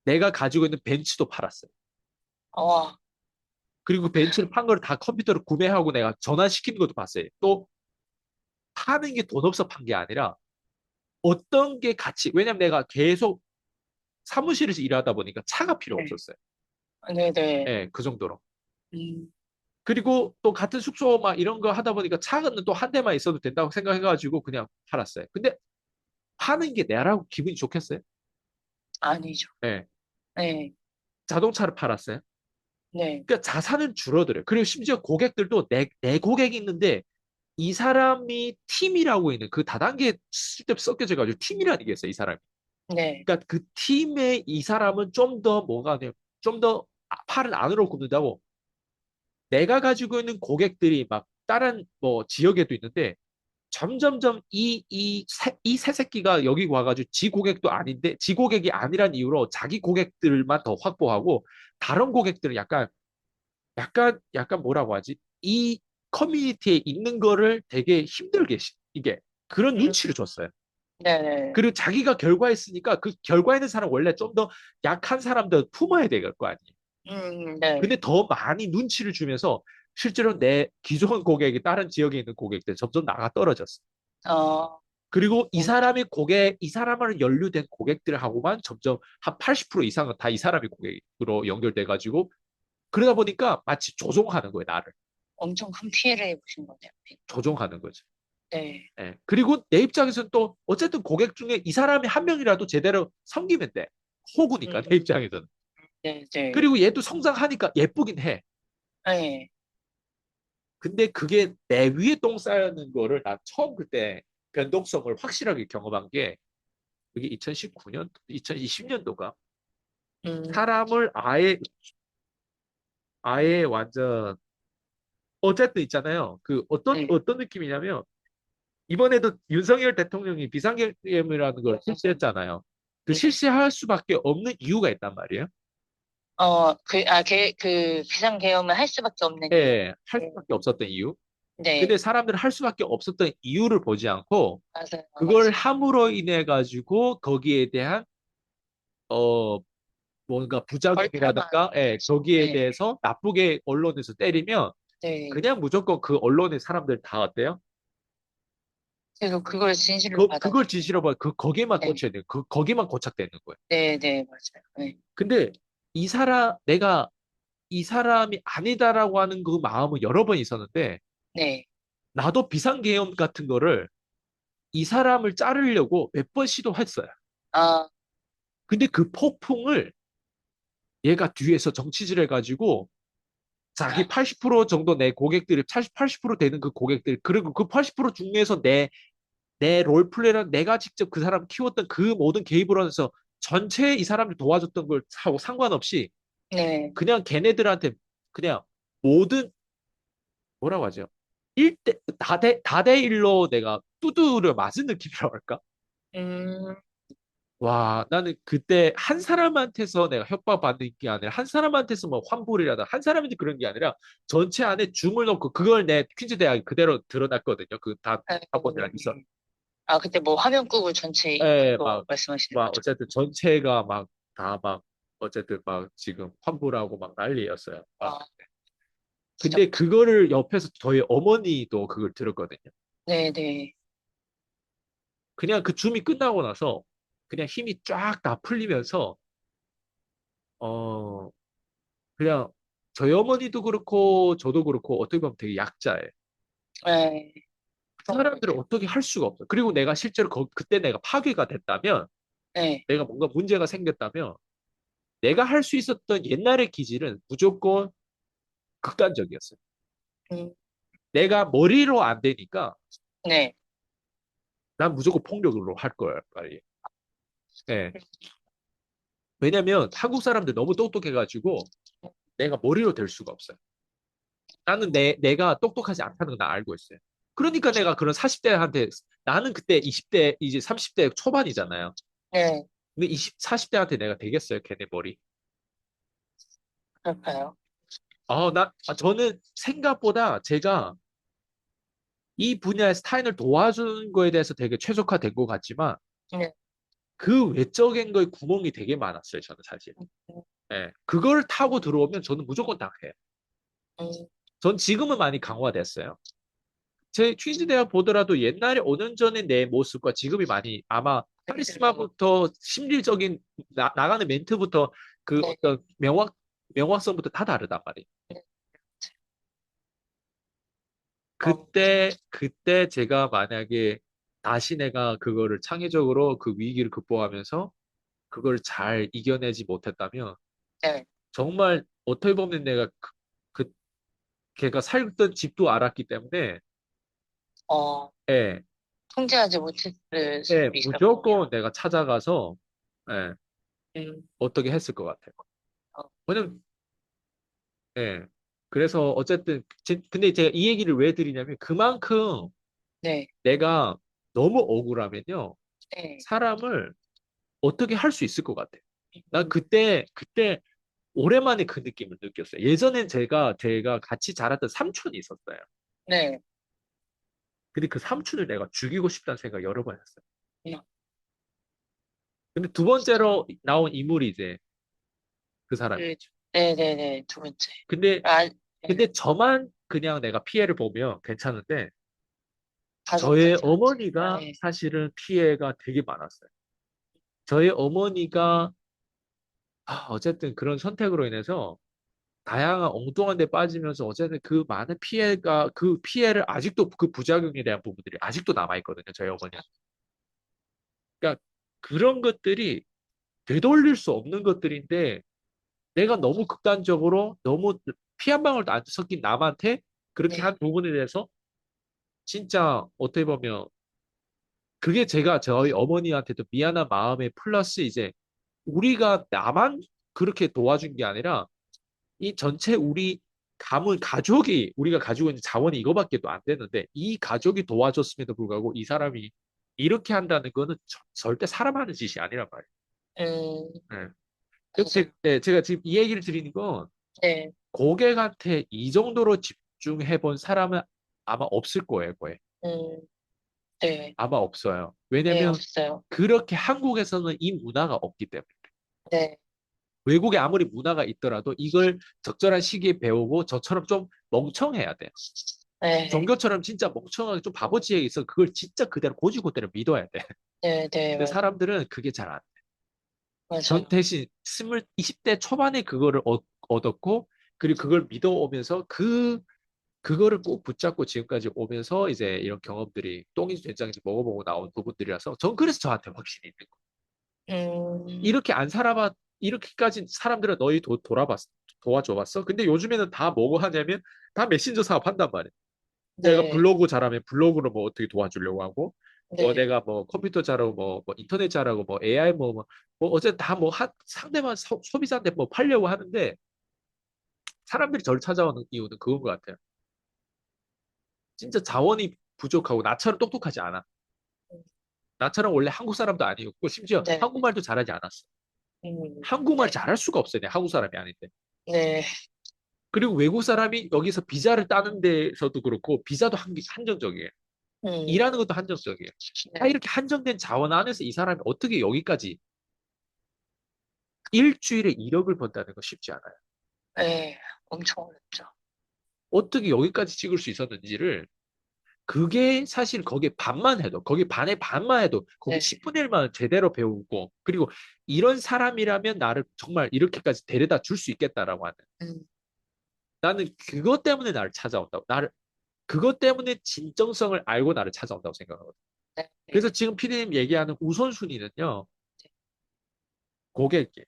내가 가지고 있는 벤츠도 팔았어요. 아, 그리고 그 벤츠를 판 걸 다 컴퓨터로 구매하고 내가 전환시키는 것도 봤어요. 또 파는 게 돈 없어 판 게 아니라 어떤 게 같이 왜냐면 내가 계속 사무실에서 일하다 보니까 차가 필요 네. 없었어요. 네네. 예, 그 정도로. 음, 그리고 또 같은 숙소 막 이런 거 하다 보니까 차는 또 한 대만 있어도 된다고 생각해가지고 그냥 팔았어요. 근데 파는 게 내라고 기분이 좋겠어요? 아니죠. 예, 네. 자동차를 팔았어요. 네. 그러니까 자산은 줄어들어요. 그리고 심지어 고객들도 내 고객이 있는데 이 사람이 팀이라고 있는 그 다단계 쓸데 섞여져가지고 팀이라는 게 있어요, 이 사람이. 네. 그러니까 그 팀에 이 사람은 좀 더 뭐가 돼요? 좀 더 팔은 안으로 굽는다고 내가 가지고 있는 고객들이 막 다른 뭐 지역에도 있는데 점점점 이 새끼가 여기 와가지고 지 고객도 아닌데 지 고객이 아니란 이유로 자기 고객들만 더 확보하고 다른 고객들은 약간 뭐라고 하지? 이 커뮤니티에 있는 거를 되게 힘들게 이게 그런 음, 눈치를 줬어요. 네네. 그리고 자기가 결과했으니까 그 결과 있는 사람 원래 좀 더 약한 사람들 품어야 될 거 아니에요. 네. 근데 더 많이 눈치를 주면서 실제로 내 기존 고객이 다른 지역에 있는 고객들 점점 나가 떨어졌어. 어, 그리고 이 음, 사람의 이 사람을 연루된 고객들하고만 점점 한 80% 이상은 다 이 사람의 고객으로 연결돼가지고 그러다 보니까 마치 조종하는 거예요, 나를. 엄청 큰 피해를 입으신 거네요. 조종하는 거죠. 네. 예. 그리고 내 입장에서는 또 어쨌든 고객 중에 이 사람이 한 명이라도 제대로 섬기면 돼. 호구니까 내 음, 입장에서는. 네네. 그리고 얘도 성장하니까 예쁘긴 해. 네. 근데 그게 내 위에 똥 쌓여는 거를 나 처음 그때 변동성을 확실하게 경험한 게 그게 2019년, 2020년도가 음, 사람을 아예 완전 어쨌든 있잖아요. 그 네. 어떤 느낌이냐면 이번에도 윤석열 대통령이 비상계엄이라는 걸 실시했잖아요. 그 네. 실시할 수밖에 없는 이유가 있단 말이에요. 그 비상계엄을 할 수밖에 없는 이유. 예, 할 네. 수밖에 없었던 이유. 네, 근데 사람들은 할 수밖에 없었던 이유를 보지 않고 맞아요, 그걸 맞아요. 함으로 인해 가지고 거기에 대한 어 뭔가 절타만, 부작용이라든가 거기에 네, 대해서 나쁘게 언론에서 때리면 네. 그냥 무조건 그 언론의 사람들 다 어때요? 계속 그걸 진실로 그걸 받아들이는 진실로 거. 봐. 거기에만 네, 꽂혀야 돼. 거기만 고착되는 거예요. 네, 네, 맞아요. 네, 근데 내가 이 사람이 아니다라고 하는 그 마음은 여러 번 있었는데 네. 나도 비상계엄 같은 거를 이 사람을 자르려고 몇 번 시도했어요. 아, 근데 그 폭풍을 얘가 뒤에서 정치질 해가지고 자기 80% 정도 내 고객들이 80% 되는 그 고객들 그리고 그 80% 중에서 내 롤플레이는 내가 직접 그 사람 키웠던 그 모든 게이브런에서 전체 이 사람들 도와줬던 걸 하고 상관없이 네. 그냥 걔네들한테 그냥 모든 뭐라고 하죠? 1대 다대 1로 내가 두드려 맞은 느낌이라고 할까? 음, 와, 나는 그때 한 사람한테서 내가 협박받는 게 아니라 한 사람한테서 뭐 환불이라다 한 사람한테 그런 게 아니라 전체 안에 줌을 넣고 그걸 내 퀸즈 대학에 그대로 드러났거든요. 그 다 학원들 있어. 아, 그때 뭐 화면 끄고 전체 예, 그거 말씀하시는 막 거죠? 어쨌든 전체가 막 다 막 어쨌든 막 지금 환불하고 막 난리였어요. 막. 아, 진짜, 근데 그거를 옆에서 저희 어머니도 그걸 들었거든요. 네, 네. 그냥 그 줌이 끝나고 나서 그냥 힘이 쫙 다 풀리면서 어 그냥 저희 어머니도 그렇고 저도 그렇고 어떻게 보면 되게 약자예요. 네, 그 그런 것 사람들을 같아요. 어떻게 할 수가 없어. 그리고 내가 실제로 그때 내가 파괴가 됐다면 네, 내가 뭔가 문제가 생겼다면 내가 할 수 있었던 옛날의 기질은 무조건 극단적이었어요. 음, 내가 머리로 안 되니까 네, 난 무조건 폭력으로 할 거야, 빨리. 예. 왜냐면 한국 사람들 너무 똑똑해가지고 내가 머리로 될 수가 없어요. 나는 내가 똑똑하지 않다는 걸 나 알고 있어요. 그러니까 내가 그런 40대한테 나는 그때 20대 이제 30대 초반이잖아요. 네, 근데 40대한테 내가 되겠어요, 걔네 머리. 그럴까요? 저는 생각보다 제가 이 분야의 스타인을 도와주는 거에 대해서 되게 최적화된 것 같지만 네, 그 외적인 거에 구멍이 되게 많았어요, 저는 사실. 음, 예. 그걸 타고 들어오면 저는 무조건 당해요. 음, 전 지금은 많이 강화됐어요. 제 퀸즈 대학 보더라도 옛날에 5년 전에 내 모습과 지금이 많이 아마 카리스마부터 심리적인 나가는 멘트부터 그 네, 어떤 명확성부터 다 다르단 말이에요. 네, 어, 그때 제가 만약에 다시 내가 그거를 창의적으로 그 위기를 극복하면서 그걸 잘 이겨내지 못했다면 네, 정말 어떻게 보면 내가 그 걔가 살던 집도 알았기 때문에 어, 예, 통제하지 못했을 예, 수도 있었군요. 무조건 내가 찾아가서 예, 음, 어떻게 했을 것 같아요. 어, 왜냐면 예, 그래서 어쨌든 근데 제가 이 얘기를 왜 드리냐면 그만큼 네, 내가 너무 억울하면요 네, 사람을 어떻게 할 수 있을 것 같아요. 난 음, 그때 오랜만에 그 느낌을 느꼈어요. 예전엔 제가 같이 자랐던 삼촌이 있었어요. 네, 근데 그 삼촌을 내가 죽이고 싶다는 생각 여러 번 했어요. 음, 근데 두 번째로 나온 인물이 이제 그 사람이에요. 그, 네, 네, 네, 두 번째. 근데 아, 네, 근데 저만 그냥 내가 피해를 보면 괜찮은데 저의 가족까지 같이. 어머니가 네, 사실은 피해가 되게 많았어요. 저희 어머니가 어쨌든 그런 선택으로 인해서 다양한 엉뚱한 데 빠지면서 어쨌든 그 많은 그 피해를 아직도 그 부작용에 대한 부분들이 아직도 남아있거든요. 저희 어머니. 그러니까 그런 것들이 되돌릴 수 없는 것들인데 내가 너무 극단적으로 너무 피 한 방울도 안 섞인 남한테 그렇게 네, 한 부분에 대해서 진짜 어떻게 보면 그게 제가 저희 어머니한테도 미안한 마음에 플러스 이제 우리가 나만 그렇게 도와준 게 아니라 이 전체 우리 가족이 우리가 가지고 있는 자원이 이거밖에 안 되는데 이 가족이 도와줬음에도 불구하고 이 사람이 이렇게 한다는 거는 절대 사람 하는 짓이 아니란 말이에요. 음, 네. 맞아요. 제가 지금 이 얘기를 드리는 건 네, 고객한테 이 정도로 집중해 본 사람은 아마 없을 거예요, 거의. 음, 네, 아마 없어요. 네, 왜냐면 없어요. 그렇게 한국에서는 이 문화가 없기 때문에. 네, 외국에 아무리 문화가 있더라도 이걸 적절한 시기에 배우고 저처럼 좀 멍청해야 돼요. 네, 종교처럼 진짜 멍청하게 좀 바보지에 있어 그걸 진짜 그대로 고지고대로 믿어야 돼. 네, 네, 근데 맞아요. 사람들은 그게 잘 안 돼. 전 맞아요. 대신 20대 초반에 그거를 얻었고 그리고 그걸 믿어오면서 그거를 꼭 붙잡고 지금까지 오면서 이제 이런 경험들이 똥인지 된장인지 먹어보고 나온 부분들이라서 전 그래서 저한테 확신이 있는 거예요. 음, 이렇게 안 살아봤 이렇게까지 사람들은 너희 도와줘봤어? 근데 요즘에는 다 뭐고 하냐면 다 메신저 사업한단 말이에요. 내가 네, 블로그 잘하면 블로그로 뭐 어떻게 도와주려고 하고 뭐 네, 내가 뭐 컴퓨터 잘하고 뭐 인터넷 잘하고 뭐 AI 뭐 어쨌든 다 뭐 상대방 소비자한테 뭐 팔려고 하는데 사람들이 저를 찾아오는 이유는 그건 것 같아요. 진짜 자원이 부족하고 나처럼 똑똑하지 않아. 나처럼 원래 한국 사람도 아니었고 심지어 네, 한국말도 잘하지 않았어. 한국말 네, 잘할 수가 없어요. 내가 한국 사람이 아닌데. 네, 그리고 외국 사람이 여기서 비자를 따는 데서도 그렇고 비자도 한정적이에요. 음, 일하는 것도 한정적이에요. 다 네, 이렇게 한정된 자원 안에서 이 사람이 어떻게 여기까지 일주일에 1억을 번다는 거 쉽지 않아요. 네, 엄청 어렵죠. 어떻게 여기까지 찍을 수 있었는지를 그게 사실 거기에 반만 해도 거기 반의 반만 해도 거기 네, 10분의 1만 제대로 배우고 그리고 이런 사람이라면 나를 정말 이렇게까지 데려다 줄 수 있겠다라고 하는 음, 나는 그것 때문에 나를 찾아온다고 나를 그것 때문에 진정성을 알고 나를 찾아온다고 생각하거든. 네, 그래서 네, 지금 피디님 얘기하는 우선순위는요, 고객이에요.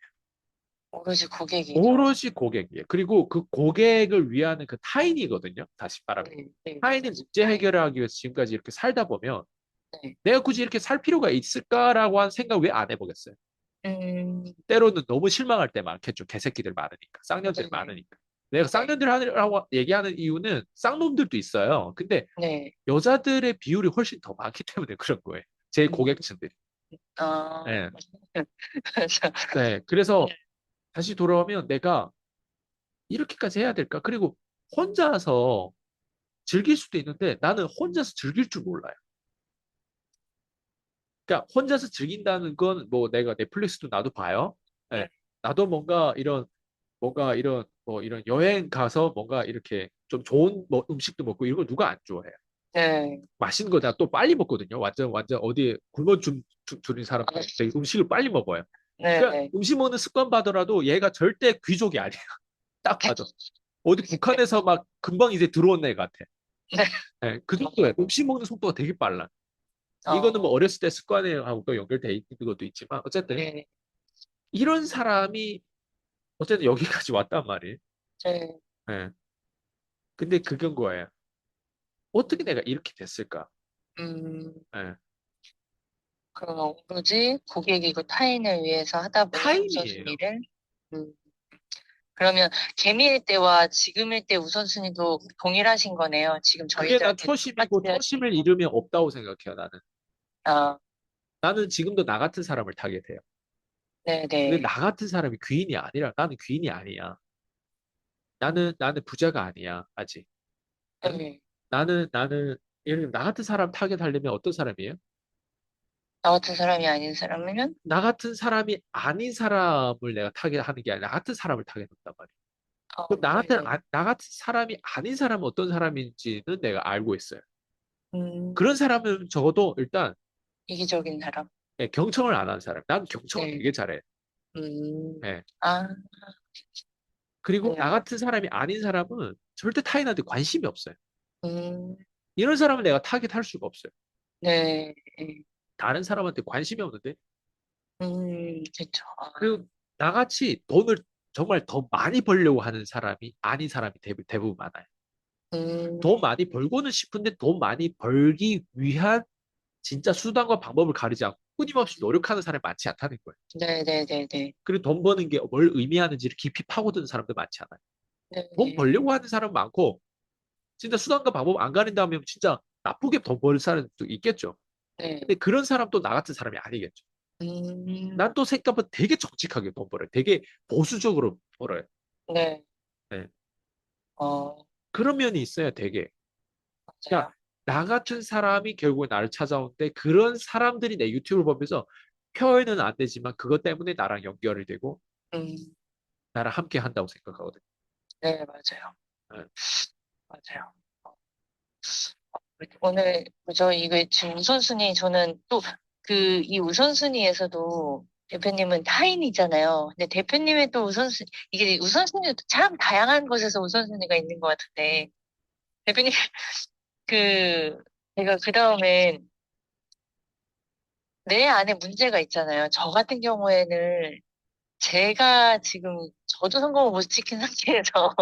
오로지 고객이죠. 오롯이 고객이에요. 그리고 그 고객을 위하는 그 타인이거든요. 다시 말하면. 네, 네, 타인의 문제 타인, 해결하기 위해서 지금까지 이렇게 살다 보면 네, 내가 굳이 이렇게 살 필요가 있을까라고 하는 생각 왜 안 해보겠어요? 음, 때로는 너무 실망할 때 많겠죠. 개새끼들 많으니까. 쌍년들 네, 많으니까. 내가 네, 쌍년들 하라고 얘기하는 이유는 쌍놈들도 있어요. 근데 네, 여자들의 비율이 훨씬 더 많기 때문에 그런 거예요. 제 음, 고객층들이. 아, 네. 그래서, 네. 그래서 다시 돌아오면 내가 이렇게까지 해야 될까? 그리고 혼자서 즐길 수도 있는데 나는 혼자서 즐길 줄 몰라요. 그러니까 혼자서 즐긴다는 건 뭐 내가 넷플릭스도 나도 봐요. 예. 네, 나도 뭔가 이런 뭐 이런 여행 가서 뭔가 이렇게 좀 좋은 뭐 음식도 먹고 이런 거 누가 안 좋아해요. 네, 맛있는 거 내가 또 빨리 먹거든요. 완전 어디에 굶어 죽는 사람들 되게 음식을 빨리 먹어요. 그러니까 네, 음식 먹는 습관 봐더라도 얘가 절대 귀족이 아니야. 딱 봐도. 어디 북한에서 막 금방 이제 들어온 애 같아. 네, 예, 그 정도야. 음식 먹는 속도가 되게 빨라. 이거는 뭐 어, 어렸을 때 습관하고 또 연결돼 있는 것도 있지만 어쨌든 네, 이런 사람이 어쨌든 여기까지 왔단 말이에요. 네, 예. 근데 그건 거예요. 어떻게 내가 이렇게 됐을까? 음, 예. 그럼 오로지 고객이고 타인을 위해서 하다 보니 타인이에요. 우선순위를, 음, 그러면 개미일 때와 지금일 때 우선순위도 동일하신 거네요. 지금 그게 난 저희들한테 똑같이 초심이고 초심을 하시고. 잃으면 없다고 생각해요, 나는. 아, 나는 지금도 나 같은 사람을 타겟해요. 근데 네네. 나 같은 사람이 귀인이 아니라 나는 귀인이 아니야. 나는 부자가 아니야, 아직. 응? 네. 나는 예를 들면 나 같은 사람 타겟하려면 어떤 사람이에요? 나 같은 사람이 아닌 사람이면, 나 같은 사람이 아닌 사람을 내가 타겟하는 게 아니라 나 같은 사람을 타겟한단 말이야. 그럼 네네. 나 같은 사람이 아닌 사람은 어떤 사람인지는 내가 알고 있어요. 음, 그런 사람은 적어도 일단 이기적인 사람. 예, 경청을 안 하는 사람. 난 경청을 네. 되게 잘해. 음, 예. 아, 그리고 네. 나 같은 사람이 아닌 사람은 절대 타인한테 관심이 없어요. 음, 이런 사람은 내가 타겟할 수가 없어요. 네. 다른 사람한테 관심이 없는데. 그쵸. 아, 그리고 나같이 돈을 정말 더 많이 벌려고 하는 사람이 아닌 사람이 대부분 많아요. 돈 음, 많이 벌고는 싶은데 돈 많이 벌기 위한 진짜 수단과 방법을 가리지 않고 끊임없이 노력하는 사람이 많지 않다는 거예요. 네네네네. 그리고 돈 버는 게 뭘 의미하는지를 깊이 파고드는 사람들 많지 않아요. 돈 네. 벌려고 하는 사람 많고 진짜 수단과 방법 안 가린다면 진짜 나쁘게 돈 벌 사람도 있겠죠. 네. 근데 그런 사람도 나 같은 사람이 아니겠죠. 음, 난 또 생각보다 되게 정직하게 돈 벌어요. 되게 보수적으로 벌어요. 네. 네. 어, 그런 면이 있어요, 되게. 맞아요. 그러니까 나 같은 사람이 결국에 나를 찾아오는데 그런 사람들이 내 유튜브를 보면서 표현은 안 되지만 그것 때문에 나랑 연결이 되고 음, 나랑 함께 한다고 생각하거든. 네, 맞아요. 응. 맞아요. 오늘, 그죠? 이게 지금 우선순위, 저는 또 이 우선순위에서도 대표님은 타인이잖아요. 근데 대표님의 또 이게 우선순위도 참 다양한 곳에서 우선순위가 있는 것 같은데, 대표님, 그, 제가 그 다음에 내 안에 문제가 있잖아요. 저 같은 경우에는 제가 지금 저도 성공을 못 지킨 상태에서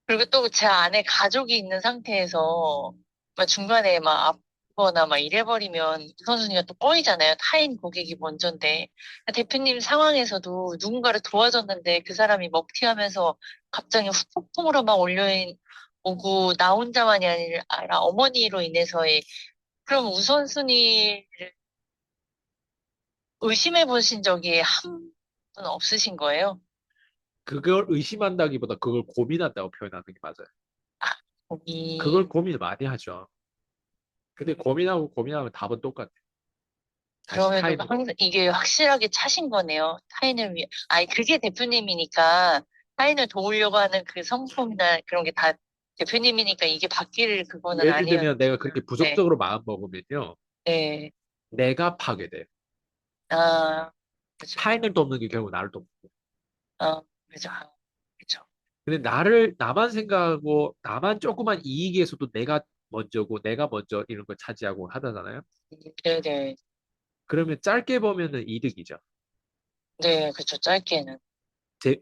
그리고 또 제 안에 가족이 있는 상태에서 막 중간에 막 아프거나 막 이래버리면 우선순위가 또 꺼이잖아요. 타인 고객이 먼저인데. 대표님 상황에서도 누군가를 도와줬는데 그 사람이 먹튀하면서 갑자기 후폭풍으로 막 오고 나 혼자만이 아니라 어머니로 인해서의 그럼 우선순위를 의심해 보신 적이 한 번 없으신 거예요? 그걸 의심한다기보다 그걸 고민한다고 표현하는 게 맞아요. 아, 그걸 고민. 고민을 많이 하죠. 근데 고민하고 고민하면 답은 똑같아. 다시 그럼에도 타인으로. 항상 이게 확실하게 차신 거네요. 타인을 위해. 아니, 그게 대표님이니까 타인을 도우려고 하는 그 성품이나 그런 게 다 대표님이니까 이게 바뀔 그거는 예를 들면 내가 아니었는데. 그렇게 네, 부정적으로 마음 먹으면요. 네. 내가 파괴돼요. 아, 그죠. 타인을 돕는 게 결국 나를 돕는 거예요. 그죠. 그죠. 근데 나만 생각하고, 나만 조그만 이익에서도 내가 먼저고, 내가 먼저 이런 걸 차지하고 하잖아요. 네네. 그러면 짧게 보면은 이득이죠. 네, 그죠. 짧게는.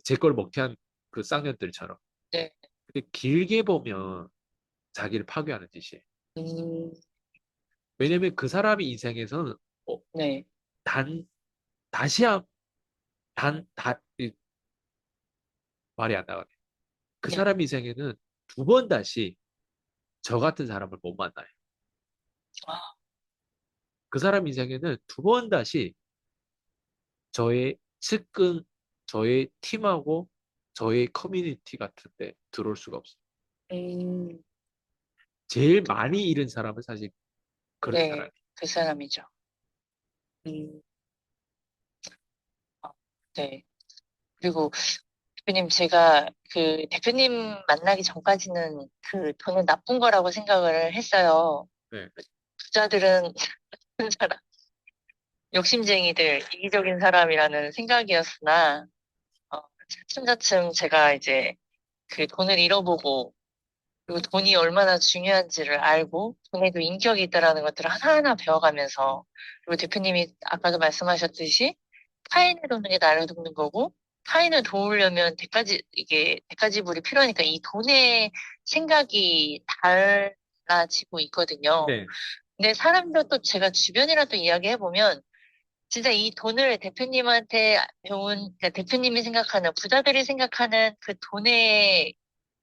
제 걸 먹튀한 그 쌍년들처럼. 네. 근데 길게 보면 자기를 파괴하는 짓이에요. 음, 왜냐면 그 사람의 인생에서는 어, 네. 단, 다시 한, 말이 안 나가네. 그 네. 사람 인생에는 두 번 다시 저 같은 사람을 못 만나요. 아, 그 사람 인생에는 두 번 다시 저의 측근, 저의 팀하고 저의 커뮤니티 같은 데 들어올 수가 없어요. 음, 제일 많이 잃은 사람은 사실 그런 네. 사람이에요. 그 사람이죠. 음, 아, 네. 그리고 대표님, 제가 대표님 만나기 전까지는 돈은 나쁜 거라고 생각을 했어요. 네, 부자들은 나쁜 사람, 욕심쟁이들, 이기적인 사람이라는 생각이었으나, 어, 차츰차츰 제가 이제 돈을 잃어보고, 그리고 돈이 얼마나 중요한지를 알고, 돈에도 인격이 있다라는 것들을 하나하나 배워가면서, 그리고 대표님이 아까도 말씀하셨듯이, 타인을 돕는 게 나를 돕는 거고, 타인을 도우려면 이게 대가지불이 필요하니까 이 돈의 생각이 달라지고 있거든요. 네, 근데 사람들 또 제가 주변이랑 또 이야기해보면, 진짜 이 돈을 대표님한테 그러니까 대표님이 생각하는, 부자들이 생각하는 그 돈의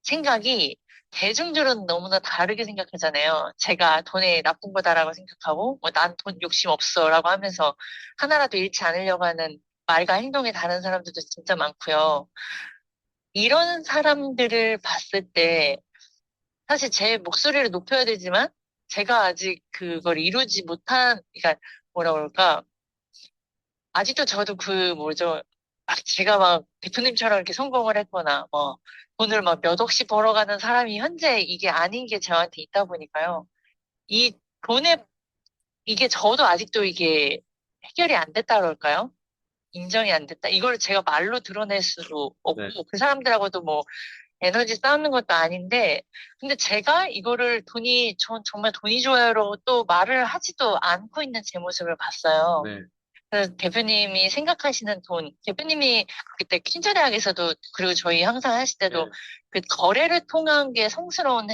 생각이 대중들은 너무나 다르게 생각하잖아요. 제가 돈이 나쁜 거다라고 생각하고, 뭐, 난 돈 욕심 없어라고 하면서 하나라도 잃지 않으려고 하는 말과 행동이 다른 사람들도 진짜 많고요. 이런 사람들을 봤을 때 사실 제 목소리를 높여야 되지만 제가 아직 그걸 이루지 못한, 그러니까 뭐라 그럴까? 아직도 저도 뭐죠? 제가 막 대표님처럼 이렇게 성공을 했거나, 뭐, 돈을 막 몇 억씩 벌어가는 사람이 현재 이게 아닌 게 저한테 있다 보니까요. 이 돈에, 이게 저도 아직도 이게 해결이 안 됐다 그럴까요? 인정이 안 됐다. 이걸 제가 말로 드러낼 수도 네. 없고, 그 사람들하고도 뭐, 에너지 쌓는 것도 아닌데, 근데 제가 전 정말 돈이 좋아요라고 또 말을 하지도 않고 있는 제 모습을 봤어요. 네, 그래서 대표님이 생각하시는 대표님이 그때 킨자대학에서도, 그리고 저희 항상 하실 때도 네, 그 거래를 통한 게 성스러운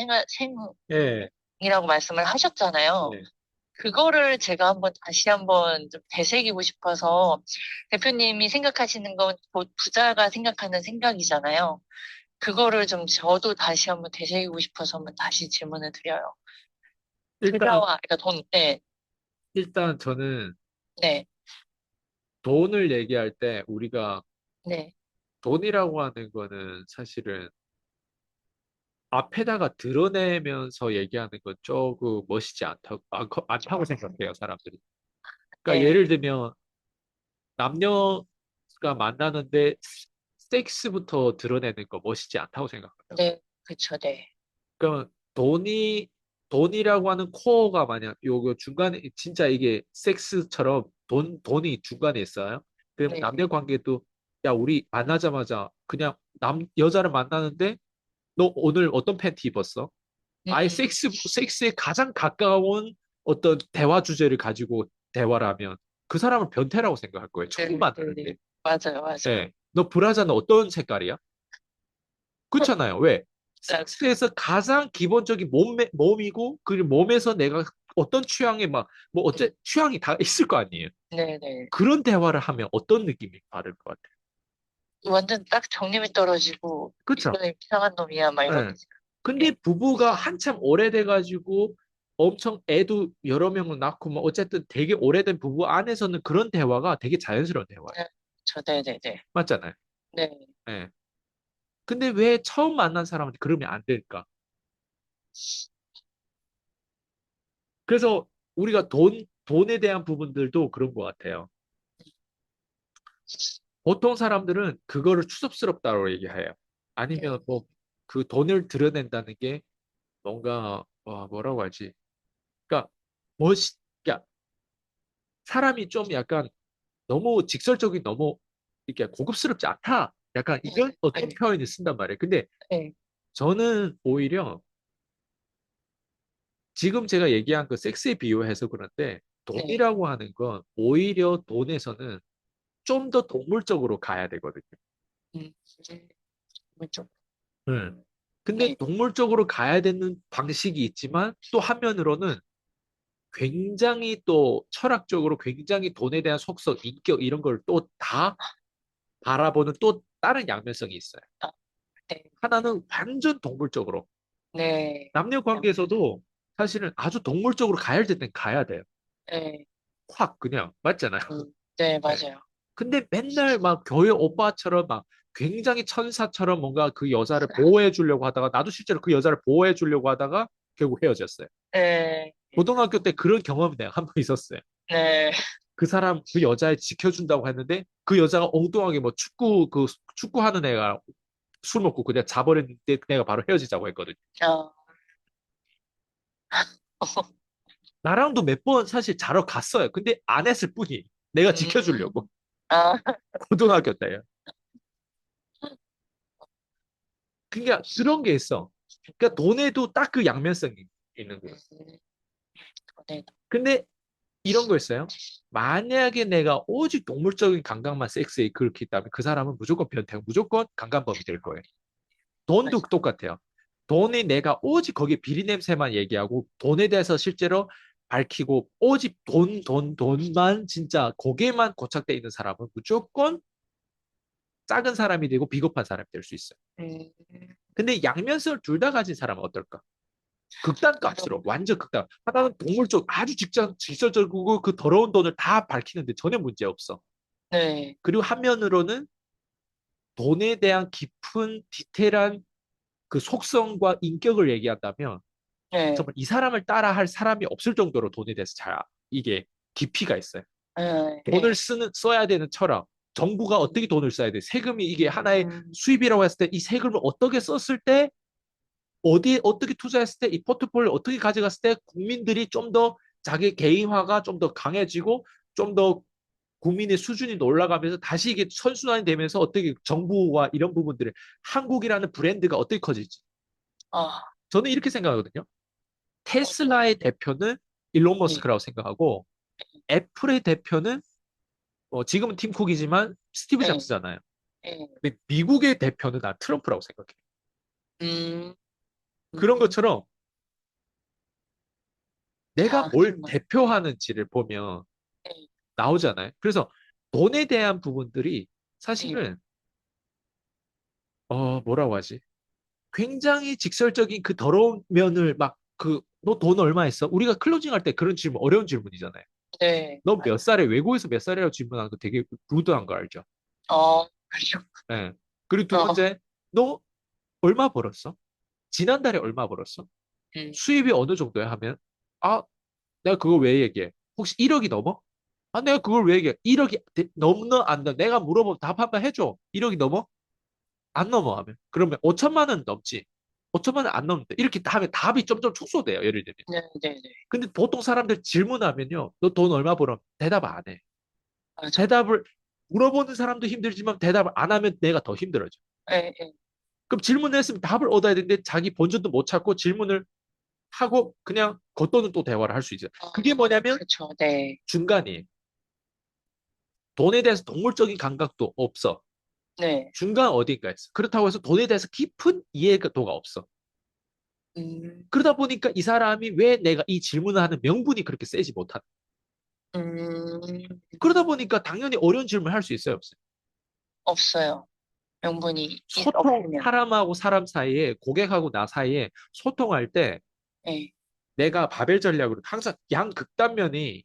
예, 행이라고 말씀을 하셨잖아요. 네. 그거를 제가 다시 한번 좀 되새기고 싶어서 대표님이 생각하시는 건 곧 부자가 생각하는 생각이잖아요. 그거를 좀 저도 다시 한번 되새기고 싶어서 한번 다시 질문을 드려요. 일단, 그러니까 네, 일단 저는 네, 돈을 얘기할 때 우리가 네, 돈이라고 하는 거는 사실은 앞에다가 드러내면서 얘기하는 건 조금 멋있지 않다고 생각해요, 사람들이. 그러니까 네, 예를 들면 남녀가 만나는데 섹스부터 드러내는 거 멋있지 않다고 생각해요. 네, 그쵸, 네, 그러면 돈이라고 하는 코어가 만약 요거 중간에 진짜 이게 섹스처럼 돈이 중간에 있어요. 그럼 네, 남녀 관계도 야, 우리 만나자마자 그냥 여자를 만나는데 너 오늘 어떤 팬티 입었어? 아예 음, 섹스에 가장 가까운 어떤 대화 주제를 가지고 대화를 하면 그 사람은 변태라고 생각할 거예요. 처음 네, 네, 네, 만나는데. 맞아요, 맞아요. 예. 너 브라자는 어떤 색깔이야? 그렇잖아요. 왜? 맞아. 섹스에서 가장 기본적인 몸이고, 그 몸에서 내가 어떤 취향에 막, 뭐, 취향이 다 있을 거 아니에요. 네, 네. 그런 대화를 하면 어떤 느낌이 받을 것 같아요? 완전 딱 정림이 떨어지고, 그쵸? 이거 이상한 놈이야, 막 이렇게 예. 근데 생각해. 부부가 한참 오래돼가지고 엄청 애도 여러 명을 낳고 뭐 어쨌든 되게 오래된 부부 안에서는 그런 대화가 되게 자연스러운 대화예요. 네, 네, 네, 네. 맞잖아요. 네, 예. 근데 왜 처음 만난 사람한테 그러면 안 될까? 그래서 우리가 돈에 대한 부분들도 그런 것 같아요. 보통 사람들은 그거를 추접스럽다고 얘기해요. 아니면 네, 뭐 그 돈을 드러낸다는 게 뭔가 뭐라고 하지? 그러니까 멋, 그러니까 사람이 좀 약간 너무 직설적인 너무 이렇게 고급스럽지 않다. 약간 네, 이런 어떤 네, 표현을 쓴단 말이에요. 근데 네, 저는 오히려 지금 제가 얘기한 그 섹스에 비유해서 그런데 네. 돈이라고 하는 건 오히려 돈에서는 좀 더 동물적으로 가야 되거든요. 음, 좀, 음. 근데 네, 동물적으로 가야 되는 방식이 있지만 또 한면으로는 굉장히 또 철학적으로 굉장히 돈에 대한 속성, 인격 이런 걸 또 다 바라보는 또 다른 양면성이 있어요. 아, 네, 하나는 완전 동물적으로. 네, 남녀 관계에서도 사실은 아주 동물적으로 가야 될 땐 가야 돼요. 네, 확 그냥 맞잖아요. 네, 네. 맞아요. 근데 맨날 막 교회 오빠처럼 막 굉장히 천사처럼 뭔가 그 여자를 보호해 주려고 하다가 나도 실제로 그 여자를 보호해 주려고 하다가 결국 헤어졌어요. 네, 고등학교 때 그런 경험이 내가 한 번 있었어요. 네, 그 사람 그 여자애 지켜준다고 했는데 그 여자가 엉뚱하게 뭐 축구하는 애가 술 먹고 그냥 자버렸는데 내가 바로 헤어지자고 했거든요. 아, 나랑도 몇 번 사실 자러 갔어요. 근데 안 했을 뿐이 내가 지켜주려고. 아, 고등학교 때요. 그러니까 그런 게 있어. 그러니까 돈에도 딱 그 양면성이 있는 거예요. 네, 근데 이런 거 있어요. 만약에 내가 오직 동물적인 감각만 섹스에 그렇게 있다면 그 사람은 무조건 변태고 무조건 강간범이 될 거예요. 돈도 맞아. 똑같아요. 돈이 내가 오직 거기에 비리 냄새만 얘기하고 돈에 대해서 실제로 밝히고 오직 돈만 진짜 거기에만 고착돼 있는 사람은 무조건 작은 사람이 되고 비겁한 사람이 될 수 있어요. 음, 근데 양면성을 둘 다 가진 사람은 어떨까? 극단 값으로 완전 극단. 하나는 동물적 아주 직접적이고 그 더러운 돈을 다 밝히는데 전혀 문제 없어. 네, 그리고 한면으로는 돈에 대한 깊은 디테일한 그 속성과 인격을 얘기한다면 네, 정말 이 사람을 따라할 사람이 없을 정도로 돈에 대해서 잘 이게 깊이가 있어요. 네, 돈을 네, 써야 되는 철학. 정부가 어떻게 돈을 써야 돼? 세금이 이게 하나의 수입이라고 했을 때 이 세금을 어떻게 썼을 때 어디에 어떻게 투자했을 때 이 포트폴리오 어떻게 가져갔을 때 국민들이 좀 더 자기 개인화가 좀 더 강해지고 좀 더 국민의 수준이 올라가면서 다시 이게 선순환이 되면서 어떻게 정부와 이런 부분들을 한국이라는 브랜드가 어떻게 커질지 아, 저는 이렇게 생각하거든요. 테슬라의 대표는 일론 네, 머스크라고 생각하고 애플의 대표는 지금은 팀 쿡이지만 스티브 네, 잡스잖아요. 네, 근데 미국의 대표는 난 트럼프라고 생각해. 음, 그런 것처럼 내가 아, 뭘 정말, 대표하는지를 보면 네, 나오잖아요. 그래서 돈에 대한 부분들이 네, 사실은 뭐라고 하지? 굉장히 직설적인 그 더러운 면을 막 그 너 돈 얼마 했어? 우리가 클로징 할 때 그런 질문 어려운 질문이잖아요. 네, 너 몇 살에 외국에서 몇 살이라고 질문하는 거 되게 루드한 거 알죠? 그렇죠. 예. 그리고 두 어, 번째, 너 얼마 벌었어? 지난달에 얼마 벌었어? 음, 수입이 어느 정도야 하면, 아, 내가 그걸 왜 얘기해? 혹시 1억이 넘어? 아, 내가 그걸 왜 얘기해? 1억이 넘나 안 넘어? 내가 물어보면 답 한번 해줘. 1억이 넘어? 안 넘어 하면. 그러면 5천만 원 넘지. 5천만 원 안 넘는데. 이렇게 하면 답이 점점 축소돼요. 예를 들면. 네, 네, 네. 근데 보통 사람들 질문하면요. 너 돈 얼마 벌어? 대답 안 해. 맞아. 대답을 물어보는 사람도 힘들지만 대답을 안 하면 내가 더 힘들어져. 예, 예. 그럼 질문을 했으면 답을 얻어야 되는데 자기 본전도 못 찾고 질문을 하고 그냥 겉도는 또 대화를 할 수 있어요. 그게 뭐냐면 그렇죠. 네, 중간이 돈에 대해서 동물적인 감각도 없어. 네. 중간 어딘가에 있어. 그렇다고 해서 돈에 대해서 깊은 이해도가 없어. 음, 그러다 보니까 이 사람이 왜 내가 이 질문을 하는 명분이 그렇게 세지 못한. 음, 그러다 보니까 당연히 어려운 질문을 할 수 있어요, 없어요? 없어요. 명분이 소통, 없으면. 사람하고 사람 사이에, 고객하고 나 사이에 소통할 때 예. 내가 바벨 전략으로 항상 양극단면이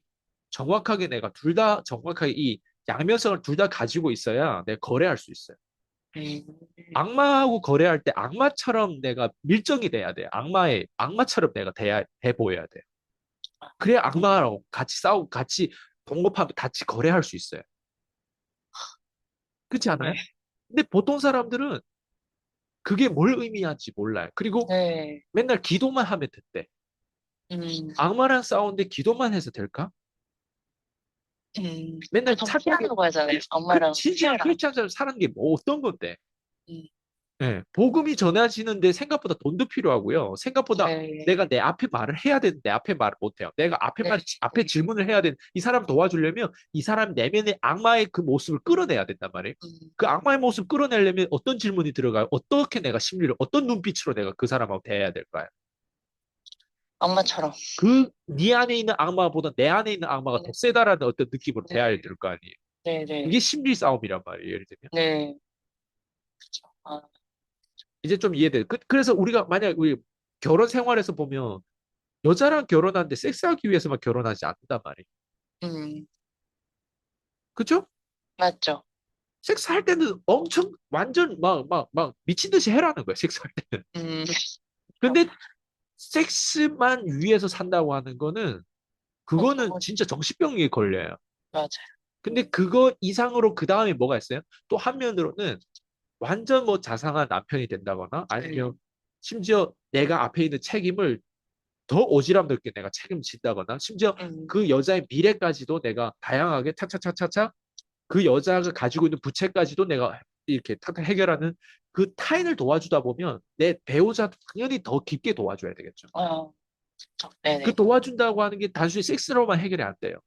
정확하게 내가 둘 다 정확하게 이 양면성을 둘 다 가지고 있어야 내가 거래할 수 있어요. 음, 악마하고 거래할 때 악마처럼 내가 밀정이 돼야 돼. 악마처럼 내가 돼 보여야 돼. 그래야 악마랑 같이 싸우고 같이 동업하면 같이 거래할 수 있어요. 그렇지 네, 않아요? 근데 보통 사람들은 그게 뭘 의미하는지 몰라요. 그리고 네. 맨날 기도만 하면 됐대. 음, 악마랑 싸우는데 기도만 해서 될까? 맨날 보통 착하게 피하라고 하잖아요. 그 엄마랑 진지한 피하라. 크리스찬처럼 사는 게 뭐 어떤 건데? 음, 예, 복음이 전해지는데 생각보다 돈도 필요하고요. 생각보다 네, 내가 내 앞에 말을 해야 되는데 앞에 말을 못 해요. 내가 네, 앞에 질문을 해야 되는 이 사람 도와주려면 이 사람 내면의 악마의 그 모습을 끌어내야 된단 말이에요. 음, 그 악마의 모습 끌어내려면 어떤 질문이 들어가요? 어떻게 내가 심리를 어떤 눈빛으로 내가 그 사람하고 대해야 될까요? 엄마처럼. 그 네 안에 있는 악마보다 내 안에 있는 악마가 더 네, 세다라는 어떤 느낌으로 대해야 네, 될 거 아니에요. 네, 그게 네. 심리 싸움이란 말이에요. 예를 들면. 네, 그렇죠. 아, 이제 좀 이해돼요. 그래서 우리가 만약 우리 결혼 생활에서 보면 여자랑 결혼하는데 섹스하기 위해서만 결혼하지 않는단 말이에요. 음, 그죠? 맞죠. 섹스할 때는 엄청 완전 막 미친 듯이 해라는 거야, 섹스할 때는. 근데 섹스만 위해서 산다고 하는 거는 그거는 보통은, 진짜 정신병에 걸려요. 맞아요. 근데 그거 이상으로 그 다음에 뭐가 있어요? 또 한면으로는 완전 뭐 자상한 남편이 된다거나 아니면 심지어 내가 앞에 있는 책임을 더 오지랖 넓게 내가 책임진다거나 심지어 음, 그 여자의 미래까지도 내가 다양하게 착착착착착 그 여자가 가지고 있는 부채까지도 내가 이렇게 탁탁 해결하는 그 타인을 도와주다 보면 내 배우자도 당연히 더 깊게 도와줘야 되겠죠. 아, 그렇죠. 그 네네. 도와준다고 하는 게 단순히 섹스로만 해결이 안 돼요.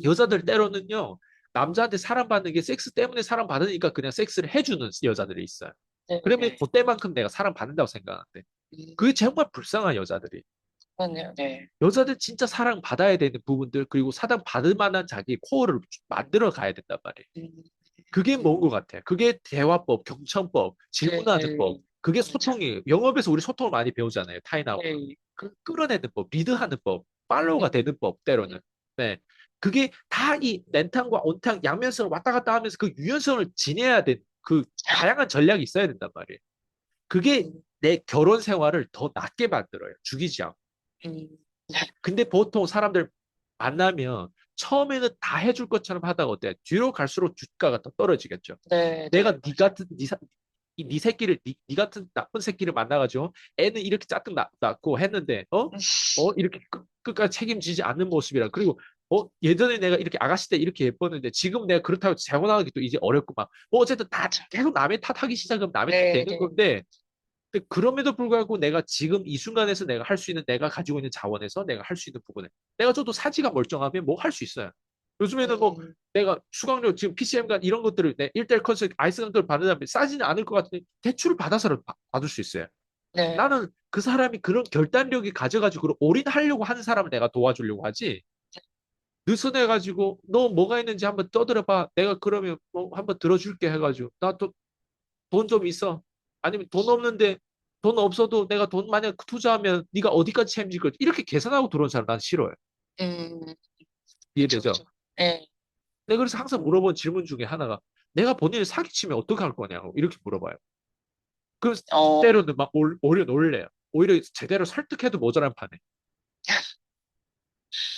여자들 음, 때로는요, 남자한테 사랑받는 게 섹스 때문에 사랑받으니까 그냥 섹스를 해주는 여자들이 있어요. 그러면 네네. 그때만큼 내가 사랑받는다고 생각하는데. 그게 음, 정말 불쌍한 여자들이. 그렇네요. 네. 여자들 진짜 사랑받아야 되는 부분들, 그리고 사랑받을 만한 자기 코어를 만들어 가야 된단 말이에요. 음, 그게 뭔 것 같아. 그게 대화법, 경청법, 네, 질문하는 법. 그게 맞아요. 소통이에요. 영업에서 우리 소통을 많이 배우잖아요. 타인하고. 네. 그 끌어내는 법, 리드하는 법, 팔로우가 음, 되는 법, 때로는. 네. 그게 다 이 냉탕과 온탕, 양면성을 왔다 갔다 하면서 그 유연성을 지내야 돼. 그 다양한 전략이 있어야 된단 말이에요. 그게 음, 내 결혼 생활을 더 낫게 만들어요. 죽이지 않고. 음, 근데 보통 사람들 만나면 처음에는 다 해줄 것처럼 하다가 어때? 뒤로 갈수록 주가가 더 떨어지겠죠. 네, 내가 네, 네 맞아요. 같은 네 새끼를 네 같은 나쁜 새끼를 만나가지고 애는 이렇게 짜증 났고 했는데 이렇게 끝까지 책임지지 않는 모습이라 그리고 예전에 내가 이렇게 아가씨 때 이렇게 예뻤는데 지금 내가 그렇다고 재혼하기 또 이제 어렵고 막 어쨌든 다 맞아. 계속 남의 탓하기 시작하면 남의 탓 네, 되는 네. 건데 근데 그럼에도 불구하고 내가 지금 이 순간에서 내가 할 수 있는 내가 가지고 있는 자원에서 내가 할 수 있는 부분에 내가 저도 사지가 멀쩡하면 뭐 할 수 있어요. 요즘에는 뭐 음, 내가 수강료 지금 PCM간 이런 것들을 내 1대1 컨설팅 아이스 강도를 받는다면 싸지는 않을 것 같은데 대출을 받아서라도 받을 수 있어요. 네. 나는 그 사람이 그런 결단력이 가져가지고 올인하려고 하는 사람을 내가 도와주려고 하지. 느슨해가지고 너 뭐가 있는지 한번 떠들어봐. 내가 그러면 뭐 한번 들어줄게 해가지고 나 또 돈 좀 있어. 아니면 돈 없는데 돈 없어도 내가 돈 만약 투자하면 네가 어디까지 책임질 거지? 이렇게 계산하고 들어온 사람 난 싫어요. 음, 그쵸, 이해되죠? 그쵸. 네. 내가 그래서 항상 물어본 질문 중에 하나가 내가 본인을 사기치면 어떻게 할 거냐고 이렇게 물어봐요. 그 어, 때로는 막 오히려 놀래요. 오히려 제대로 설득해도 모자란 판에.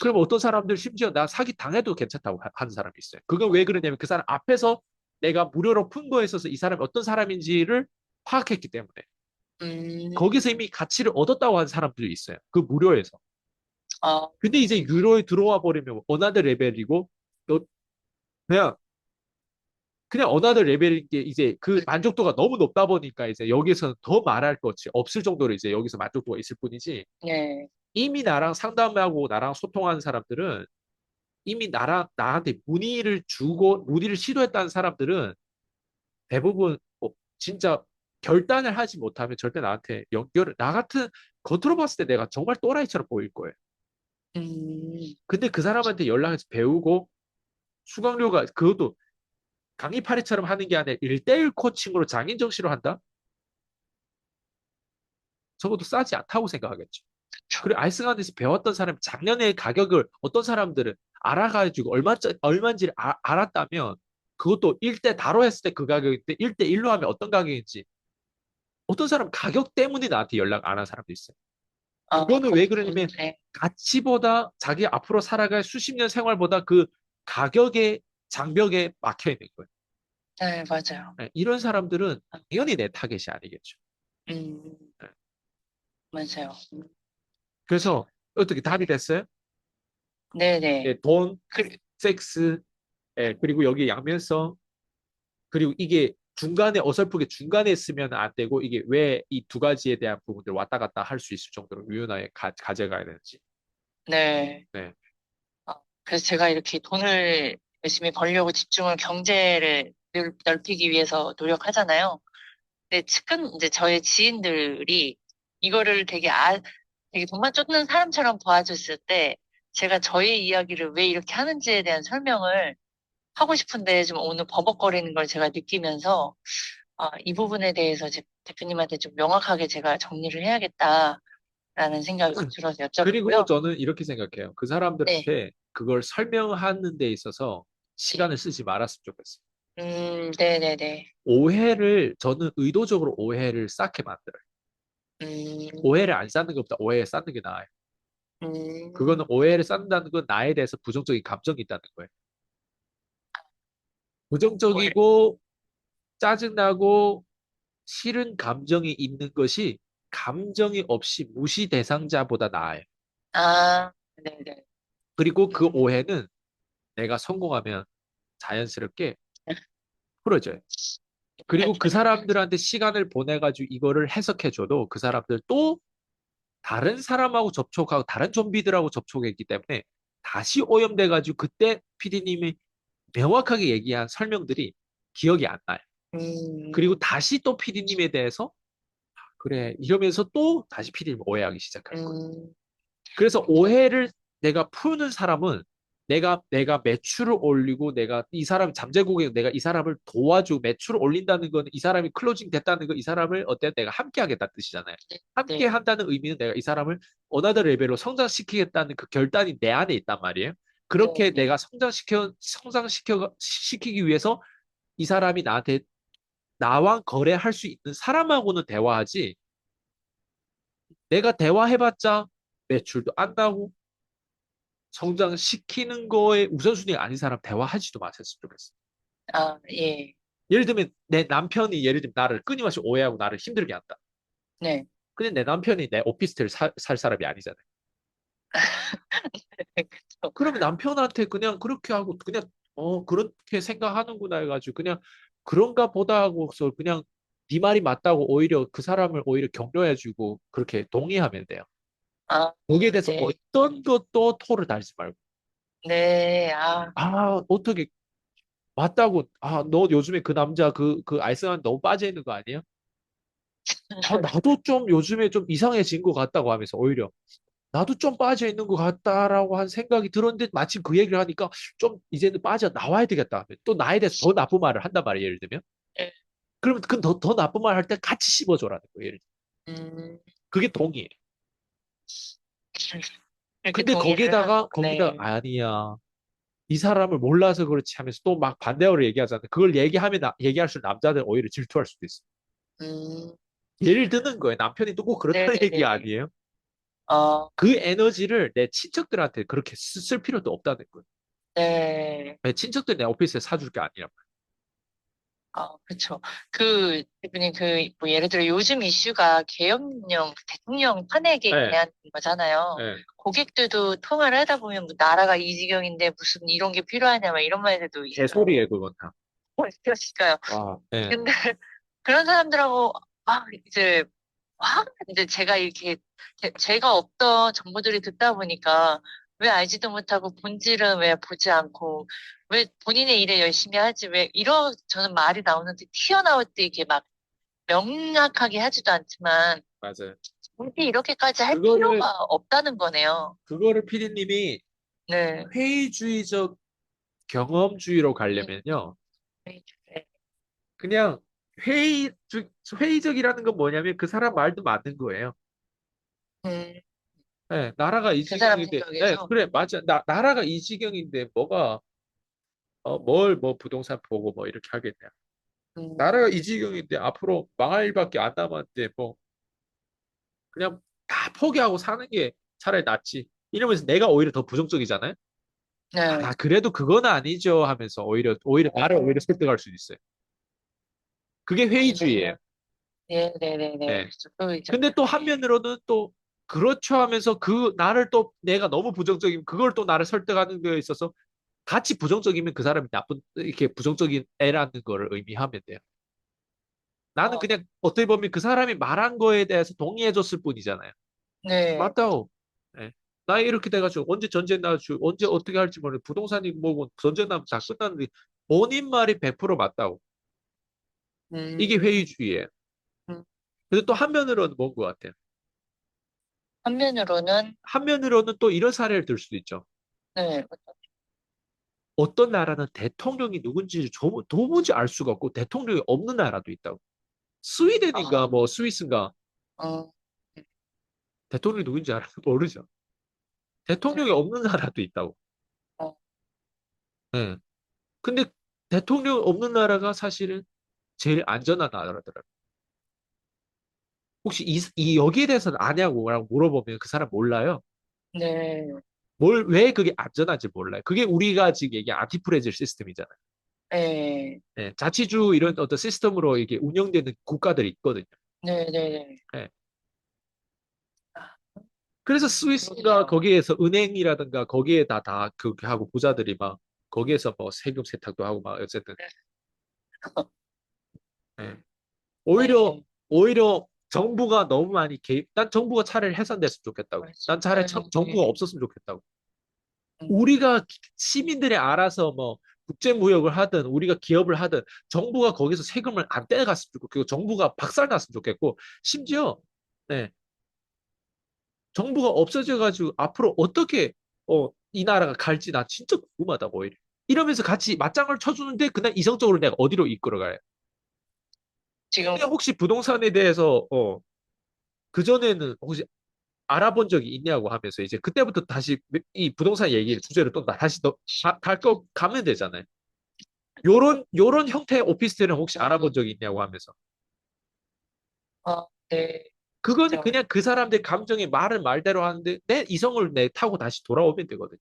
그럼 어떤 사람들 심지어 나 사기 당해도 괜찮다고 하는 사람이 있어요. 그건 왜 그러냐면 그 사람 앞에서 내가 무료로 푼 거에 있어서 이 사람이 어떤 사람인지를 파악했기 때문에. 거기서 음, 이미 가치를 얻었다고 하는 사람들이 있어요. 그 무료에서. 아, 근데 이제 유료에 들어와 버리면 어나더 레벨이고 또 그냥 어나더 레벨인 게 이제 그 만족도가 너무 높다 보니까 이제 여기서는 더 말할 것이 없을 정도로 이제 여기서 만족도가 있을 뿐이지 네. 이미 나랑 상담하고 나랑 소통하는 사람들은 이미 나한테 문의를 시도했다는 사람들은 대부분 진짜 결단을 하지 못하면 절대 나한테 나 같은 겉으로 봤을 때 내가 정말 또라이처럼 보일 거예요. 음, 근데 그 사람한테 연락해서 배우고 수강료가 그것도 강의 파리처럼 하는 게 아니라 1대1 코칭으로 장인 정시로 한다? 적어도 싸지 않다고 생각하겠죠. 그쵸. 그리고 알스간에서 배웠던 사람이 작년에 가격을 어떤 사람들은 알아가지고 얼마인지를 알았다면 그것도 1대 다로 했을 때 그 가격인데 1대1로 하면 어떤 가격인지 어떤 사람 가격 때문에 나한테 연락 안 한 사람도 있어요. 아, 그거는 왜 그러냐면 네. 가치보다 자기 앞으로 살아갈 수십 년 생활보다 그 가격의 장벽에 막혀 있는 거예요. 네, 맞아요. 네, 이런 사람들은 당연히 내 타겟이 아니겠죠. 음, 네. 맞아요. 그래서 어떻게 답이 네. 됐어요? 네네. 예, 돈, 그, 섹스, 예, 그리고 여기 양면성, 그리고 이게 중간에 어설프게 중간에 쓰면 안 되고 이게 왜 이 두 가지에 대한 부분들 왔다 갔다 할 수 있을 정도로 유연하게 가져가야 되는지. 네. 네. 그래서 제가 이렇게 돈을 열심히 벌려고 집중을 경제를 넓히기 위해서 노력하잖아요. 근데 측근, 이제 저의 지인들이 이거를 되게 돈만 쫓는 사람처럼 봐줬을 때 제가 저의 이야기를 왜 이렇게 하는지에 대한 설명을 하고 싶은데 좀 오늘 버벅거리는 걸 제가 느끼면서 이 부분에 대해서 제 대표님한테 좀 명확하게 제가 정리를 해야겠다라는 생각이 들어서 그리고 여쭤봤고요. 저는 이렇게 생각해요. 그 네. 사람들한테 그걸 설명하는 데 있어서 네. 시간을 쓰지 말았으면 좋겠어요. 네네네. 저는 의도적으로 오해를 쌓게 만들어요. 음, 오해를 안 쌓는 것보다 오해를 쌓는 게 나아요. 그거는 음, 오해를 쌓는다는 건 나에 대해서 부정적인 감정이 있다는 거예요. 뭘, 부정적이고 짜증나고 싫은 감정이 있는 것이 감정이 없이 무시 대상자보다 나아요. 네네. 그리고 그 음, 오해는 내가 성공하면 자연스럽게 풀어져요. 그리고 그 사람들한테 시간을 보내가지고 이거를 해석해줘도 그 사람들 또 다른 사람하고 접촉하고 다른 좀비들하고 접촉했기 때문에 다시 오염돼가지고 그때 PD님이 명확하게 얘기한 설명들이 기억이 안 나요. 그리고 음, 다시 또 PD님에 대해서 그래 이러면서 또 다시 PD님 오해하기 시작하는 거예요. 음, 그래서 오해를 내가 푸는 사람은 내가 매출을 올리고 내가 이 사람 잠재고객 내가 이 사람을 도와주고 매출을 올린다는 건 이 사람이 클로징 됐다는 건 이 사람을 어때 내가 함께 하겠다는 뜻이잖아요. 함께 네, 한다는 의미는 내가 이 사람을 어나더 레벨로 성장시키겠다는 그 결단이 내 안에 있단 말이에요. 네, 그렇게 네. 내가 성장시키기 위해서 이 사람이 나한테 나와 거래할 수 있는 사람하고는 대화하지 내가 대화해봤자 매출도 안 나고 성장시키는 거에 우선순위가 아닌 사람 대화하지도 마셨으면 좋겠어. 예, 예를 들면 내 남편이 예를 들면 나를 끊임없이 오해하고 나를 힘들게 한다. 네. 근데 내 남편이 내 오피스텔 살 사람이 아니잖아요. 그쵸. 그러면 남편한테 그냥 그렇게 하고 그냥 그렇게 생각하는구나 해가지고 그냥 그런가 보다 하고서 그냥 네 말이 맞다고 오히려 그 사람을 오히려 격려해주고 그렇게 동의하면 돼요. 아, 거기에 대해서 네, 어떤 것도 토를 달지 말고 네, 어떻게 맞다고 너 요즘에 그 남자 그 알쓰한 너무 빠져 있는 거 아니야? 나도 좀 요즘에 좀 이상해진 것 같다고 하면서 오히려 나도 좀 빠져 있는 것 같다라고 한 생각이 들었는데 마침 그 얘기를 하니까 좀 이제는 빠져 나와야 되겠다 하면 또 나에 대해서 더 나쁜 말을 한단 말이에요, 예를 들면. 네. 그러면 더 나쁜 말 할 때 같이 씹어줘라는 거예요, 예를 들면. 음, 그게 동의예요. 이렇게 근데 동의를 거기다가 네, 아니야. 이 사람을 몰라서 그렇지 하면서 또 막 반대어를 얘기하잖아요. 그걸 얘기할수록 남자들 오히려 질투할 수도 있어. 음, 예를 드는 거예요. 남편이 또 꼭 그렇다는 얘기 네네네. 아니에요. 어, 그 에너지를 내 친척들한테 그렇게 쓸 필요도 없다는 거예요. 네. 내 친척들 내 오피스에 사줄 게 아니란 그쵸. 대표님, 뭐, 예를 들어 요즘 이슈가 계엄령, 대통령 탄핵에 말이에요. 대한 거잖아요. 예, 예. 고객들도 통화를 하다 보면 뭐 나라가 이 지경인데 무슨 이런 게 필요하냐, 막 이런 말들도 있어요. 개소리예요, 그건 다. 그러니까요. 와, 예. 근데 그런 사람들하고 이제 이제 제가 이렇게 제가 없던 정보들이 듣다 보니까 왜 알지도 못하고 본질은 왜 보지 않고 왜 본인의 일을 열심히 하지 왜 저는 말이 나오는데 튀어나올 때 이게 막 명확하게 하지도 않지만 맞아요. 굳이 이렇게까지 할 그거를, 필요가 없다는 거네요. 그거를 피디님이 네. 회의주의적 경험주의로 음, 가려면요. 네. 네. 그냥 회의적이라는 건 뭐냐면 그 사람 말도 맞는 거예요. 음, 예, 나라가 이 그 사람 지경인데, 예, 생각에서 그래, 맞아. 나라가 이 지경인데 뭐가, 뭐 부동산 보고 뭐 이렇게 하겠냐. 나라가 이 음, 지경인데 앞으로 망할 일밖에 안 남았는데 뭐 그냥 다 포기하고 사는 게 차라리 낫지. 이러면서 내가 오히려 더 부정적이잖아요. 네. 그래도 그건 아니죠 하면서 오히려 나를 오히려 설득할 수 있어요. 그게 회의주의예요. 네네네네. 예. 그래서 또 이제 근데 또 한면으로는 또 그렇죠 하면서 그 나를 또 내가 너무 부정적이면 그걸 또 나를 설득하는 거에 있어서 같이 부정적이면 그 사람이 나쁜 이렇게 부정적인 애라는 거를 의미하면 돼요. 나는 어, 그냥 어떻게 보면 그 사람이 말한 거에 대해서 동의해줬을 뿐이잖아요. 네. 맞다고. 예. 나 이렇게 돼가지고 언제 전쟁 나가지고 언제 어떻게 할지 모르 부동산이 뭐고 전쟁 나면 다 끝났는데 본인 말이 100% 맞다고. 이게 음, 회의주의예요. 음. 근데 또 한면으로는 뭔 것 같아요. 한면으로는 한면으로는 또 이런 사례를 들 수도 있죠. 네. 어떤 나라는 대통령이 누군지 도무지 알 수가 없고 대통령이 없는 나라도 있다고. 스위덴인가 아, 뭐 스위스인가 어, 대통령이 누군지 모르죠. 대통령이 맞아요. 없는 나라도 있다고. 어, 예. 근데 대통령 없는 나라가 사실은 제일 안전한 나라더라고요. 혹시 이 여기에 대해서는 아냐고 라고 물어보면 그 사람 몰라요. 네. 왜 그게 안전한지 몰라요. 그게 우리가 지금 얘기한 안티프레질 시스템이잖아요. 네. 예, 자치주 이런 어떤 시스템으로 이게 운영되는 국가들이 있거든요. 네네네. 예. 아, 그래서 스위스가 그러네요. 거기에서 은행이라든가 거기에 다 그렇게 하고 부자들이 막 거기에서 뭐 세금 세탁도 하고 막 어쨌든 예. 오히려 네. 오히려 정부가 너무 많이 개입. 난 정부가 차라리 해산됐으면 좋겠다고. 난 차라리 네. 정부가 없었으면 좋겠다고. 음, 우리가 시민들이 알아서 뭐 국제무역을 하든 우리가 기업을 하든 정부가 거기서 세금을 안 떼갔으면 좋겠고 그리고 정부가 박살났으면 좋겠고 심지어 네, 정부가 없어져 가지고 앞으로 어떻게 이 나라가 갈지 나 진짜 궁금하다고 오히려. 이러면서 같이 맞짱을 쳐주는데 그날 이성적으로 내가 어디로 이끌어가요? 지금, 근데 혹시 부동산에 대해서 그전에는 혹시 알아본 적이 있냐고 하면서 이제 그때부터 다시 이 부동산 얘기를 주제를 또 다시 가면 되잖아요. 요런 형태의 오피스텔은 혹시 알아본 적이 있냐고 하면서. 네. 그거는 진짜, 그냥 그 사람들 감정에 말을 말대로 하는데 내 이성을 내 타고 다시 돌아오면 되거든.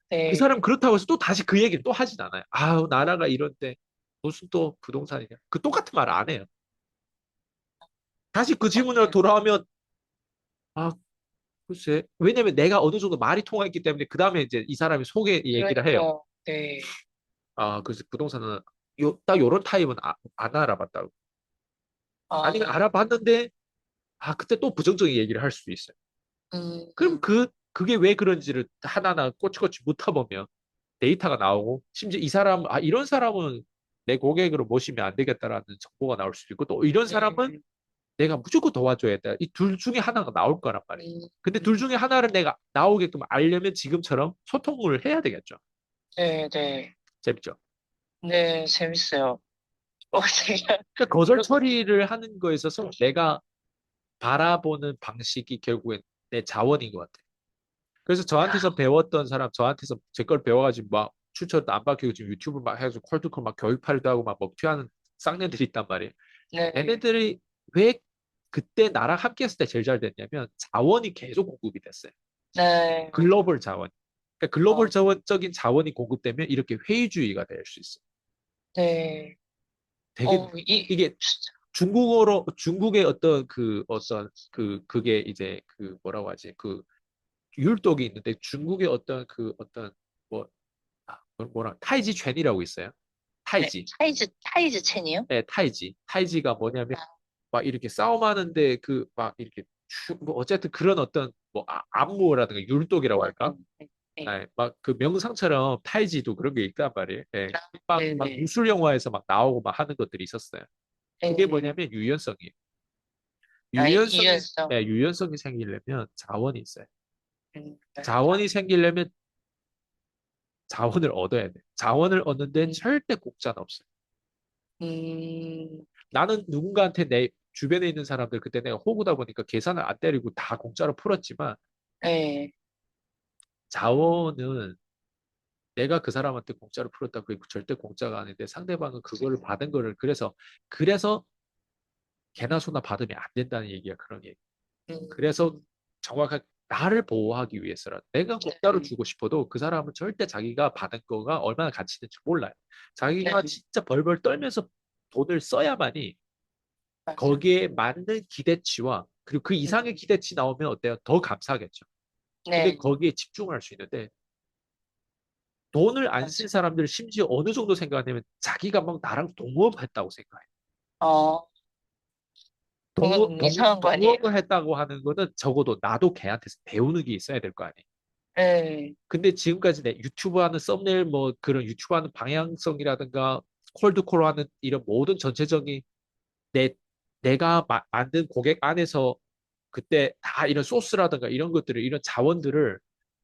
그 네. 사람 그렇다고 해서 또 다시 그 얘기를 또 하진 않아요. 아우, 나라가 이런데 무슨 또 부동산이냐. 그 똑같은 말 안 해요. 다시 그 질문으로 네. 돌아오면 아, 글쎄. 왜냐면 내가 어느 정도 말이 통했기 때문에 그 다음에 이제 이 사람이 속에 얘기를 해요. 그러니까요. 네. 그래서 부동산은 딱 요런 타입은 안 알아봤다고. 아니면 아, 알아봤는데 그때 또 부정적인 얘기를 할 수도 있어요. 그럼 음, 그게 왜 그런지를 하나하나 꼬치꼬치 묻다 보면 데이터가 나오고, 심지어 이런 사람은 내 고객으로 모시면 안 되겠다라는 정보가 나올 수도 있고, 또 이런 사람은 네. 내가 무조건 도와줘야 돼. 이 둘 중에 하나가 나올 거란 말이에요. 음, 근데 둘 음, 중에 하나를 내가 나오게끔 알려면 지금처럼 소통을 해야 되겠죠. 네, 네. 재밌죠? 네, 재밌어요. 제가, 그러니까 거절 이렇게, 처리를 하는 거에 있어서 내가 바라보는 방식이 결국엔 내 자원인 것 같아요. 그래서 저한테서 배웠던 사람, 저한테서 제 걸 배워가지고 막 추천도 안 받히고 지금 유튜브 막 해가지고 콜드콜 막 교육팔이도 하고 막 먹튀하는 쌍년들이 있단 말이에요. 네. 얘네들이 왜 그때 나랑 함께 했을 때 제일 잘 됐냐면 자원이 계속 공급이 됐어요. 네, 글로벌 자원. 그러니까 글로벌 어, 자원적인 자원이 공급되면 이렇게 회의주의가 될 수 있어요. 네, 되게 이게 진짜, 중국의 그게 이제 그 뭐라고 하지? 그 율독이 있는데 중국의 어떤 뭐 뭐라 타이지拳이라고 있어요. 네, 타이지. 타이즈 첸이요? 네, 타이지. 타이지가 뭐냐면 막 이렇게 싸움하는데 그 막 이렇게 뭐 어쨌든 그런 어떤 뭐 안무라든가 율독이라고 할까? 네, 네, 네, 막 그 명상처럼 타이지도 그런 게 있단 말이에요. 네, 네, 막 네, 무술 영화에서 막 나오고 막 하는 것들이 있었어요. 그게 네, 뭐냐면 유연성이에요. 유연성이 유연성, 네, 유연성이 생기려면 자원이 있어요. 네, 자원이 생기려면 자원을 얻어야 돼. 자원을 얻는 데는 음, 절대 공짜는 없어요. 음, 나는 누군가한테 내 주변에 있는 사람들 그때 내가 호구다 보니까 계산을 안 때리고 다 공짜로 풀었지만 네, 자원은 내가 그 사람한테 공짜로 풀었다 그게 절대 공짜가 아닌데 상대방은 그거를 받은 거를 그래서 개나 소나 받으면 안 된다는 얘기야 그런 얘기. 그래서 음, 정확하게 나를 보호하기 위해서라. 내가 공짜로 네, 주고 싶어도 그 사람은 절대 자기가 받은 거가 얼마나 가치 있는지 몰라요. 자기가 네, 진짜 벌벌 떨면서 돈을 써야만이 맞아, 거기에 맞는 기대치와 그리고 그 이상의 기대치 나오면 어때요? 더 감사하겠죠. 근데 네, 거기에 집중할 수 있는데 돈을 안 쓴 맞아, 사람들 심지어 어느 정도 생각하냐면 자기가 막 나랑 동업했다고 생각해. 어, 그건 이상한 거 아니에요? 동업을 했다고 하는 거는 적어도 나도 걔한테서 배우는 게 있어야 될 거 아니에요. 네, 근데 지금까지 내 유튜브 하는 썸네일 뭐 그런 유튜브 하는 방향성이라든가 콜드콜 하는 이런 모든 전체적인 내 내가 만든 고객 안에서 그때 다 이런 소스라든가 이런 것들을 이런 자원들을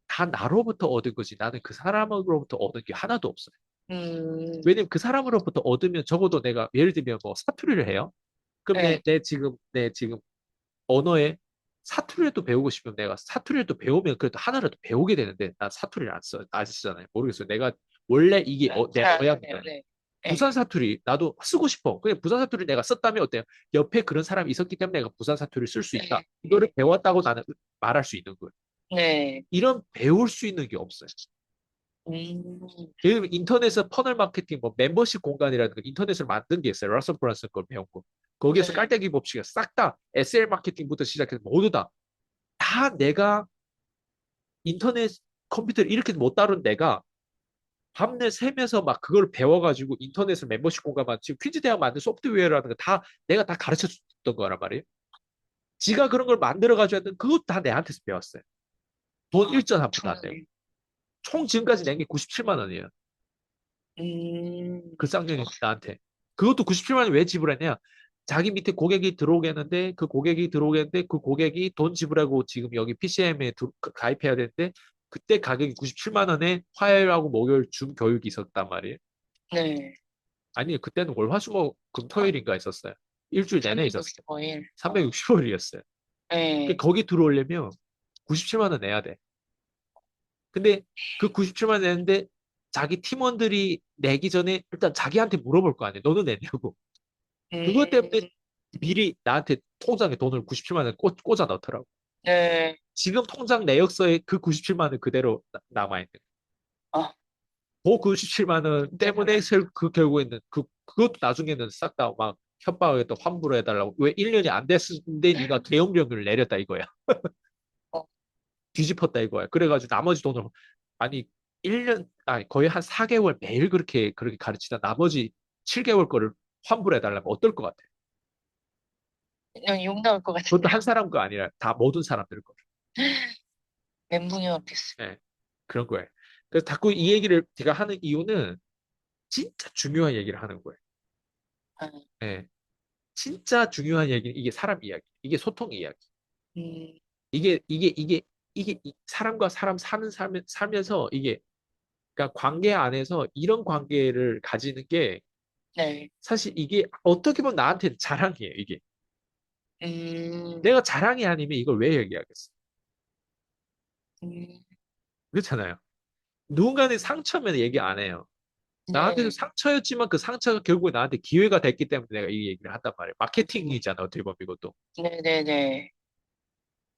다 나로부터 얻은 거지 나는 그 사람으로부터 얻은 게 하나도 없어요. 음, 왜냐면 그 사람으로부터 얻으면 적어도 내가 예를 들면 뭐 사투리를 해요. 그럼 네, 내 지금 언어에 사투리를 또 배우고 싶으면 내가 사투리를 또 배우면 그래도 하나라도 배우게 되는데 나 사투리를 안 쓰잖아요. 모르겠어요. 내가 원래 이게 내 잘 안 되네요, 고향이다. 네, 네, 부산 사투리 나도 쓰고 싶어. 그냥 부산 사투리 내가 썼다면 어때요? 옆에 그런 사람이 있었기 때문에 내가 부산 사투리를 쓸 수 있다. 네, 이거를 배웠다고 나는 말할 수 있는 거예요. 네, 이런 배울 수 있는 게 없어요. 음, 예를 들면 인터넷에서 퍼널 마케팅, 뭐 멤버십 공간이라든가 인터넷을 만든 게 있어요. 러셀 브란슨 걸 배운 거. 거기에서 네, 깔때기 법칙을 싹 다 SL 마케팅부터 시작해서 모두 다 내가 인터넷 컴퓨터를 이렇게 못 다룬 내가 밤새 새면서 막 그걸 배워가지고 인터넷을 멤버십 공간만 지금 퀴즈 대학 만든 소프트웨어라는 거 다 내가 다 가르쳐 줬던 거란 말이에요. 지가 그런 걸 만들어가지고 했던 그것도 다 내한테서 배웠어요. 돈 일전 한 푼도 안 내고. 엄청나네. 총 지금까지 낸 게 97만 원이에요. 음, 그 쌍년이 나한테. 그것도 97만 원이 왜 지불했냐? 자기 밑에 고객이 들어오겠는데 그 고객이 돈 지불하고 지금 여기 PCM에 가입해야 되는데 그때 가격이 97만 원에 화요일하고 목요일 준 교육이 있었단 말이에요. 네, 아니 그때는 월화수목 금토일인가 있었어요. 일주일 내내 있었어요. 365일, 365일이었어요. 그 네, 거기 들어오려면 97만 원 내야 돼. 근데 그 97만 원 내는데 자기 팀원들이 내기 전에 일단 자기한테 물어볼 거 아니에요. 너는 내냐고. 그것 때문에 음, 미리 나한테 통장에 돈을 97만 원 꽂아 넣더라고. 네, 지금 통장 내역서에 그 97만 원 그대로 남아있는 거야. 아, 그 97만 원 진짜 때문에 몰랐어. 결국에는 그것도 나중에는 싹 다 막 협박을 또 환불해달라고. 왜 1년이 안 됐는데 네가 계엄령을 내렸다 이거야. 어, 뒤집었다 이거야. 그래가지고 나머지 돈을 아니 1년 아니 거의 한 4개월 매일 그렇게 가르치다 나머지 7개월 거를 환불해달라면 어떨 것 같아? 그냥 욕 나올 것 그것도 같은데요. 한 사람 거 아니라 다 모든 사람들 거. 멘붕이 왔겠어요. 예, 그런 거예요. 그래서 자꾸 이 얘기를 제가 하는 이유는 진짜 중요한 얘기를 하는 거예요. 아, 예, 진짜 중요한 얘기는 이게 사람 이야기, 이게 소통 이야기. 음, 사람과 사람 살면서 이게 그러니까 관계 안에서 이런 관계를 가지는 게 네, 사실 이게 어떻게 보면 나한테는 자랑이에요, 이게. 음, 내가 자랑이 아니면 이걸 왜 얘기하겠어? 음, 그렇잖아요. 누군가는 상처면 얘기 안 해요. 나한테도 네, 상처였지만 그 상처가 결국에 나한테 기회가 됐기 때문에 내가 이 얘기를 한단 말이야. 마케팅이잖아, 어떻게 보면 이것도. 네네네.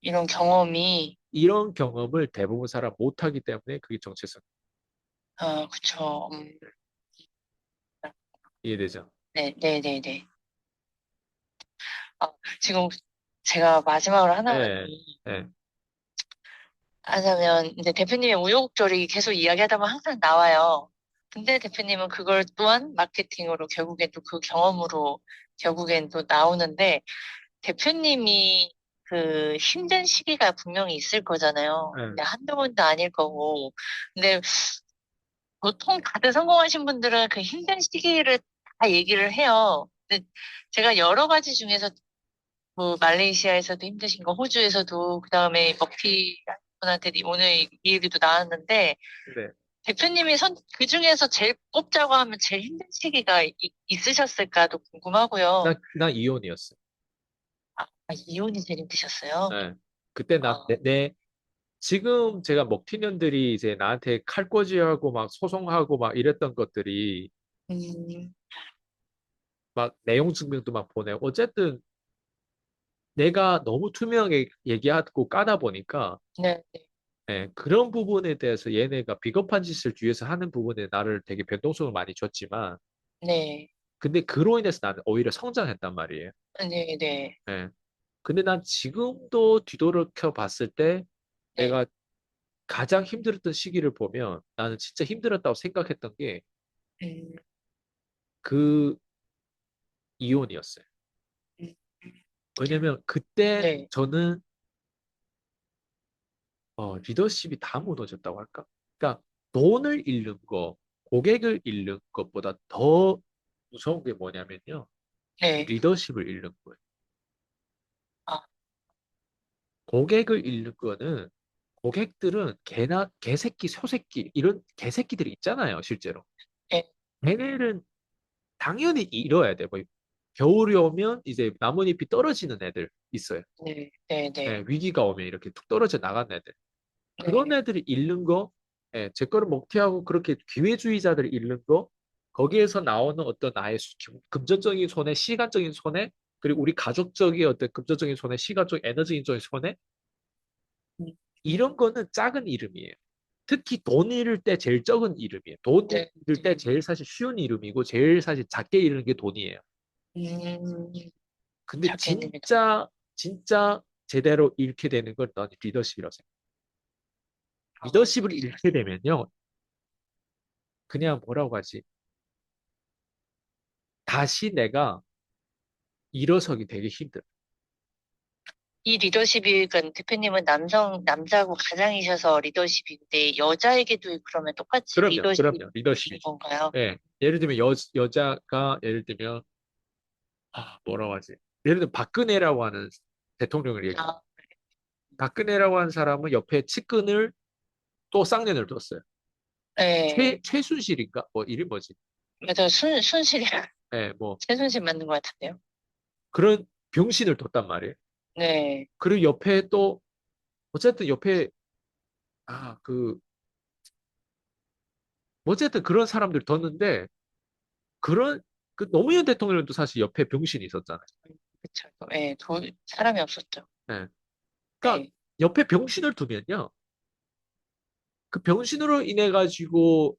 이런 경험이, 이런 경험을 대부분 사람 못하기 때문에 그게 정체성. 아, 그쵸. 이해되죠? 네, 네네네. 아, 지금 제가 마지막으로 하나만 예, 예, 하자면, 이제 대표님의 우여곡절이 계속 이야기하다 보면 항상 나와요. 근데 대표님은 그걸 또한 마케팅으로 결국엔 또 그 경험으로 결국엔 또 나오는데, 대표님이 그 힘든 시기가 분명히 있을 거잖아요. 예. 근데 한두 번도 아닐 거고. 근데 보통 다들 성공하신 분들은 그 힘든 시기를 다 얘기를 해요. 근데 제가 여러 가지 중에서 뭐 말레이시아에서도 힘드신 거, 호주에서도 그다음에 머피 분한테 오늘 이 얘기도 나왔는데 근데 대표님이 그 중에서 제일 꼽자고 하면 제일 힘든 시기가 있으셨을까도 궁금하고요. 나 이혼이었어. 이혼이 제일 힘드셨어요? 예. 그때 아, 지금 제가 먹튀년들이 이제 나한테 칼꽂이하고 막 소송하고 막 이랬던 것들이 음, 막 내용 증명도 막 보내고 어쨌든 내가 너무 투명하게 얘기하고 까다 보니까 네, 네, 예, 그런 부분에 대해서 얘네가 비겁한 짓을 뒤에서 하는 부분에 나를 되게 변동성을 많이 줬지만 네, 근데 그로 인해서 나는 오히려 성장했단 말이에요. 네, 네, 예. 근데 난 지금도 뒤돌이켜 봤을 때 네, 내가 가장 힘들었던 시기를 보면 나는 진짜 힘들었다고 생각했던 게 음, 그 이혼이었어요. 음, 왜냐면 그때 네, 저는 리더십이 다 무너졌다고 할까? 그러니까 돈을 잃는 거, 고객을 잃는 것보다 더 무서운 게 뭐냐면요. 네, 리더십을 잃는 거예요. 아, 고객을 잃는 거는 고객들은 개나 개새끼, 소새끼 이런 개새끼들이 있잖아요, 실제로. 네, 걔네는 당연히 잃어야 돼. 뭐 겨울이 오면 이제 나뭇잎이 떨어지는 애들 있어요. 네, 네, 예, 네, 위기가 오면 이렇게 툭 떨어져 나간 애들. 그런 네, 애들이 잃는 거, 예, 제 거를 먹튀하고 그렇게 기회주의자들이 잃는 거, 거기에서 나오는 어떤 나의 금전적인 손해, 시간적인 손해, 그리고 우리 가족적인 어떤 금전적인 손해, 시간적, 에너지적인 손해, 음, 이런 거는 작은 이름이에요. 특히 돈 잃을 때 제일 적은 이름이에요. 돈 네, 잃을 때 제일 사실 쉬운 이름이고, 제일 사실 작게 잃는 게 돈이에요. 음, 근데 작게 있는 게 더, 진짜 제대로 잃게 되는 건 난 리더십이라고 생각해요. 아, 리더십을 잃게 되면요, 그냥 뭐라고 하지? 다시 내가 일어서기 되게 힘들어. 이 리더십이, 그러니까 대표님은 남자고 가장이셔서 리더십인데, 여자에게도 그러면 똑같이 그럼요. 리더십이신 리더십이죠. 건가요? 예. 예를 들면 여자가 예를 들면 뭐라고 하지? 예를 들면 박근혜라고 하는 대통령을 얘기해. 아, 박근혜라고 하는 사람은 옆에 측근을 또 쌍년을 뒀어요. 네. 최순실인가? 뭐 이름 뭐지? 그래서 순실이랑 예, 뭐 최순실 맞는 것 같은데요. 그런 병신을 뒀단 말이에요. 네. 그리고 옆에 또 어쨌든 옆에 그 어쨌든 그런 사람들 뒀는데 그런 그 노무현 대통령도 사실 옆에 병신이 있었잖아요. 그쵸. 예, 사람이 없었죠. 예. 그러니까 네. 옆에 병신을 두면요. 그 병신으로 인해 가지고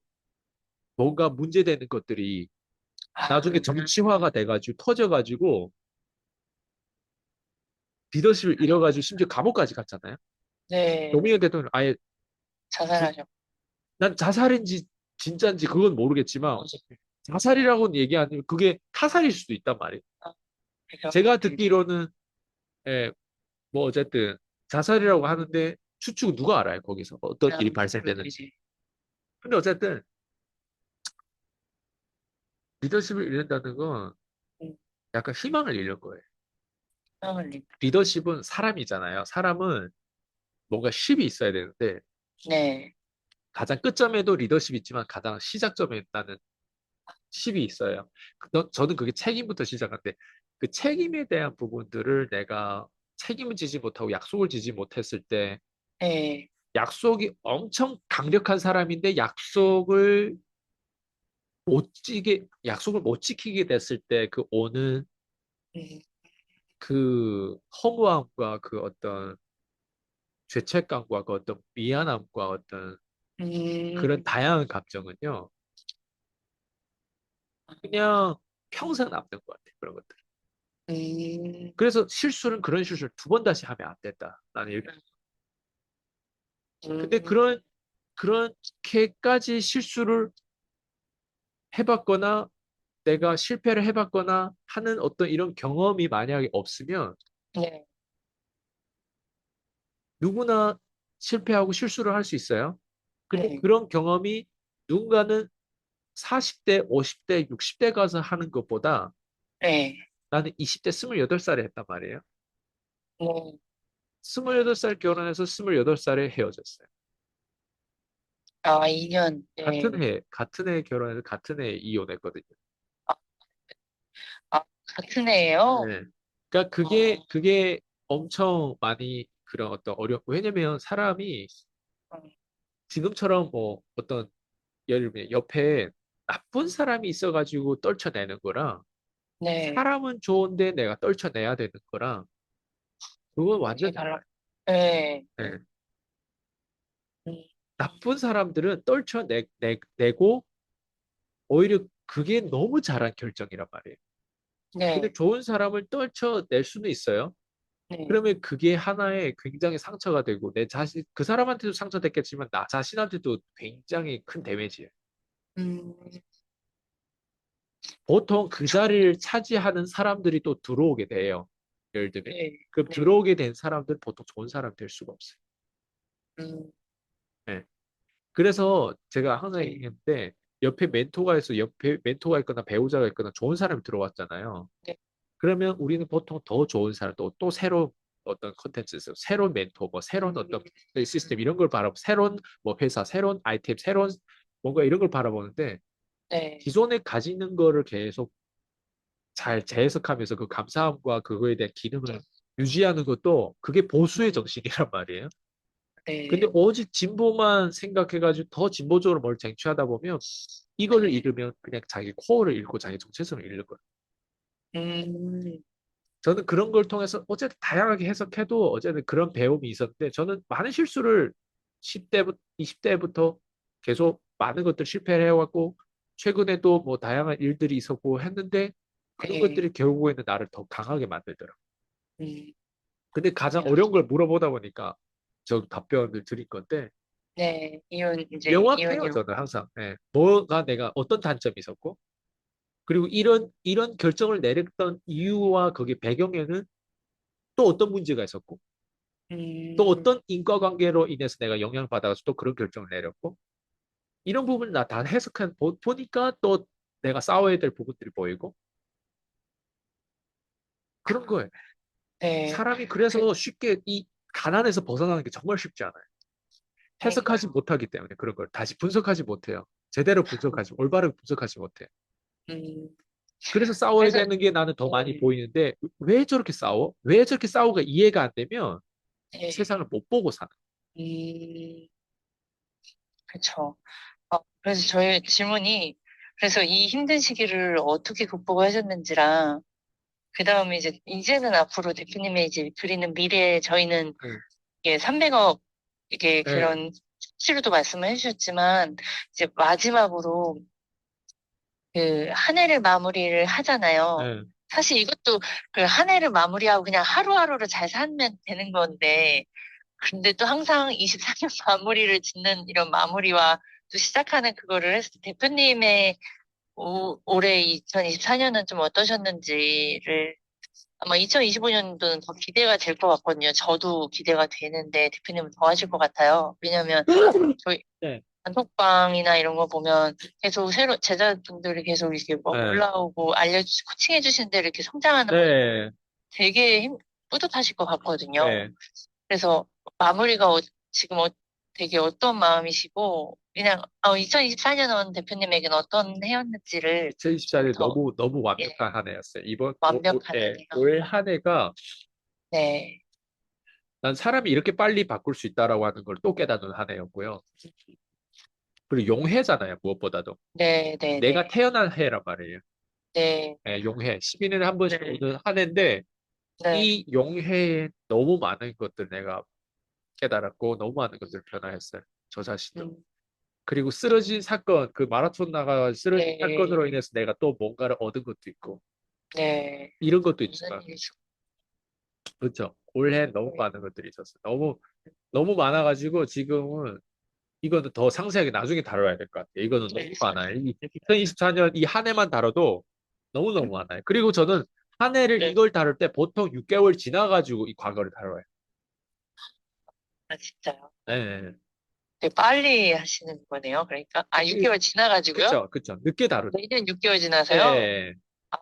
뭔가 문제되는 것들이 아, 나중에 정치화가 돼가지고 터져가지고 리더십을 잃어가지고 심지어 감옥까지 갔잖아요. 네. 노무현 대통령 아예 자살하죠. 난 자살인지 진짜인지 그건 모르겠지만 자살이라고는 얘기 안 하면 그게 타살일 수도 있단 말이에요. 아, 그죠. 제가 듣기로는 예, 뭐 어쨌든 자살이라고 하는데 추측은 누가 알아요? 거기서 어떤 아, 일이 네, 발생되는지. 네. 근데 어쨌든 리더십을 잃는다는 건 음, 약간 희망을 잃는 거예요. 사랑을 님. 리더십은 사람이잖아요. 사람은 뭔가 십이 있어야 되는데 네. 가장 끝점에도 리더십이 있지만 가장 시작점에 나는 십이 있어요. 저는 그게 책임부터 시작한데 그 책임에 대한 부분들을 내가 책임을 지지 못하고 약속을 지지 못했을 때 네. 약속이 엄청 강력한 사람인데 약속을 약속을 못 지키게 됐을 때 그 오는 음, 그 허무함과 그 어떤 죄책감과 그 어떤 미안함과 어떤 그런 음, 다양한 감정은요, 그냥 평생 남는 것 같아요. 그런 것들. 음, 그래서 그런 실수를 두 번 다시 하면 안 된다. 나는 이렇게. 근데 음, 그렇게까지 실수를 해봤거나 내가 실패를 해봤거나 하는 어떤 이런 경험이 만약에 없으면 네, 누구나 실패하고 실수를 할 수 있어요. 근데 네, 그런 경험이 누군가는 40대, 50대, 60대 가서 하는 것보다 네, 나는 20대 28살에 했단 말이에요. 네. 28살 결혼해서 28살에 헤어졌어요. 아, 2년, 네. 같은 해 결혼해서 같은 해 이혼했거든요. 아, 같은 애예요? 네. 그러니까 아, 그게 엄청 많이 그런 어떤 왜냐면 사람이 음, 지금처럼 뭐 어떤 예를 들면 옆에 나쁜 사람이 있어가지고 떨쳐내는 거랑 네, 사람은 좋은데 내가 떨쳐내야 되는 거랑 그건 완전 되게 달라. 달라요. 네, 네. 음, 나쁜 사람들은 떨쳐내고 오히려 그게 너무 잘한 결정이란 말이에요. 근데 네, 좋은 사람을 떨쳐낼 수는 있어요. 네, 그러면 그게 하나의 굉장히 상처가 되고 그 사람한테도 상처됐겠지만 나 자신한테도 굉장히 큰 데미지예요. 음, 보통 그 자리를 차지하는 사람들이 또 들어오게 돼요. 예를 들면. 네, 그 네, 들어오게 된 사람들은 보통 좋은 사람 될 수가 없어요. 음, 네. 그래서 제가 항상 네, 얘기했는데 옆에 멘토가 있거나 배우자가 있거나 좋은 사람이 들어왔잖아요. 네, 그러면 우리는 보통 더 좋은 사람, 또 새로운 어떤 컨텐츠에서 새로운 멘토, 뭐 새로운 어떤 시스템 이런 걸 바라보고 새로운 뭐 회사, 새로운 아이템, 새로운 뭔가 이런 걸 바라보는데 네, 기존에 가지는 거를 계속 잘 재해석하면서 그 감사함과 그거에 대한 기능을 유지하는 것도 그게 보수의 음, 정신이란 말이에요. 근데 네, 오직 진보만 생각해가지고 더 진보적으로 뭘 쟁취하다 보면 이거를 네, 잃으면 그냥 자기 코어를 잃고 자기 정체성을 잃는 거예요. 음, 저는 그런 걸 통해서 어쨌든 다양하게 해석해도 어쨌든 그런 배움이 있었는데 저는 많은 실수를 10대부터 20대부터 계속 많은 것들 실패를 해왔고 최근에도 뭐 다양한 일들이 있었고 했는데 그런 네, 것들이 결국에는 나를 더 강하게 만들더라고요. 음, 근데 가장 야, 어려운 걸 물어보다 보니까 저 답변을 드릴 건데 네, 이제, 명확해요, 이혼이요. 저는 항상. 예. 뭐가 내가 어떤 단점이 있었고 그리고 이런 결정을 내렸던 이유와 거기 배경에는 또 어떤 문제가 있었고 또 음, 어떤 인과관계로 인해서 내가 영향을 받아서 또 그런 결정을 내렸고 이런 부분을 나 다 보니까 또 내가 싸워야 될 부분들이 보이고 그런 거예요. 네, 사람이 그, 그래서 쉽게 이 가난에서 벗어나는 게 정말 쉽지 않아요. 해석하지 그러니까요. 못하기 때문에 그런 걸 다시 분석하지 못해요. 제대로 올바르게 분석하지 못해. 음, 그래서 싸워야 그래서, 되는 게 나는 더 많이 네, 보이는데 왜 저렇게 싸워? 왜 저렇게 싸우가 이해가 안 되면 네, 세상을 못 보고 사는. 그쵸. 그래서 저희 질문이, 그래서 이 힘든 시기를 어떻게 극복하셨는지랑, 그 다음에 이제는 앞으로 대표님의 이제 그리는 미래에 저희는 네. 이게 300억, 이게 네. 그런 수치로도 말씀을 해주셨지만, 이제 마지막으로 그 한 해를 마무리를 하잖아요. 네. 사실 이것도 그 한 해를 마무리하고 그냥 하루하루를 잘 살면 되는 건데, 근데 또 항상 24년 마무리를 짓는 이런 마무리와 또 시작하는 그거를 했을 때 대표님의 올해 2024년은 좀 어떠셨는지를 아마 2025년도는 더 기대가 될 것 같거든요. 저도 기대가 되는데 대표님은 더 하실 것 같아요. 왜냐면 저희 네. 단톡방이나 이런 거 보면 계속 새로 제자분들이 계속 이렇게 뭐 네. 올라오고 코칭해 주신 대로 이렇게 성장하는 모습 네. 되게 뿌듯하실 것 같거든요. 네. 그래서 마무리가 지금 되게 어떤 마음이시고 그냥 2024년은 대표님에게는 어떤 해였는지를 좀 2024년 더 너무 예, 완벽한 한 해였어요. 완벽한 하네요. 올 한 해가 네, 난 사람이 이렇게 빨리 바꿀 수 있다라고 하는 걸 또 깨닫는 한 해였고요. 그리고 용해잖아요, 무엇보다도. 네, 네, 내가 네. 태어난 해란 말이에요. 네, 예, 용해. 12년에 한 번씩 네, 오는 한 해인데, 네. 이 용해에 너무 많은 것들 내가 깨달았고, 너무 많은 것들 변화했어요. 저 자신도. 음, 그리고 쓰러진 사건, 그 마라톤 나가 쓰러진 네, 사건으로 인해서 내가 또 뭔가를 얻은 것도 있고, 네. 이런 것도 무슨 있지만, 일이죠? 그렇죠. 올해 너무 네. 많은 것들이 있었어요. 너무 많아가지고 지금은 이거는 더 상세하게 나중에 다뤄야 될 것 같아요. 이거는 너무 네. 많아요. 2024년 이 한 해만 다뤄도 너무너무 많아요. 그리고 저는 한 해를 네. 이걸 다룰 때 보통 6개월 지나가지고 이 과거를 다뤄요. 아, 진짜요? 네. 되게 빨리 하시는 거네요. 그러니까. 아, 6개월 지나가지고요? 그쵸, 그쵸. 늦게 다루죠. 매년 6개월 지나서요? 네. 아,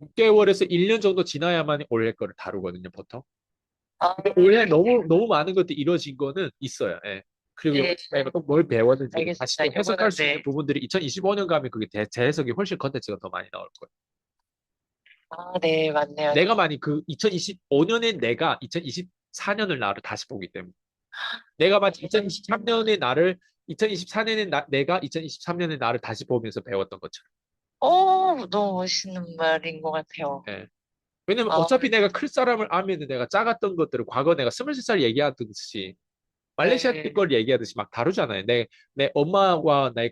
6개월에서 1년 정도 지나야만 올해 거를 다루거든요, 보통. 아, 근데 올해 너무 많은 것들이 이루어진 거는 있어요. 예. 그리고 네. 내가 또 뭘 배웠는지 다시 알겠습니다. 또 해석할 이거는 수 있는 네. 부분들이 2025년 가면 그게 재해석이 훨씬 컨텐츠가 더 많이 나올 거예요. 아, 네, 맞네요. 내가 만약 그 2025년에 내가 2024년을 나를 다시 보기 때문에 내가 만약 2023년의 나를 2024년에 내가 2023년의 나를 다시 보면서 배웠던 것처럼. 너무 멋있는 말인 것 같아요. 예. 왜냐면 아, 어차피 내가 클 사람을 알면 내가 작았던 것들을 과거 내가 23살 얘기하듯이 말레이시아 네, 걸 얘기하듯이 막 다루잖아요. 내 엄마와 나의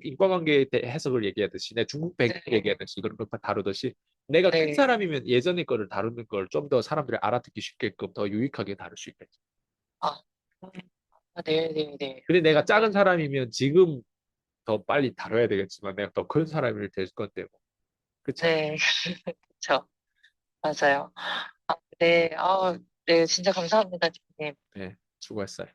인과관계에 대해 해석을 얘기하듯이, 내 중국 배경 네, 얘기하듯이, 이걸 다루듯이, 내가 큰 네. 사람이면 예전의 거를 다루는 걸 좀 더 사람들이 알아듣기 쉽게끔 더 유익하게 다룰 수 있겠죠. 아, 네, 네, 네. 근데 내가 작은 사람이면 지금 더 빨리 다뤄야 되겠지만, 내가 더 큰 사람이 될 건데, 뭐. 그쵸? 네, 그쵸. 맞아요. 아, 네, 네, 진짜 감사합니다, 주님. 네, 수고했어요.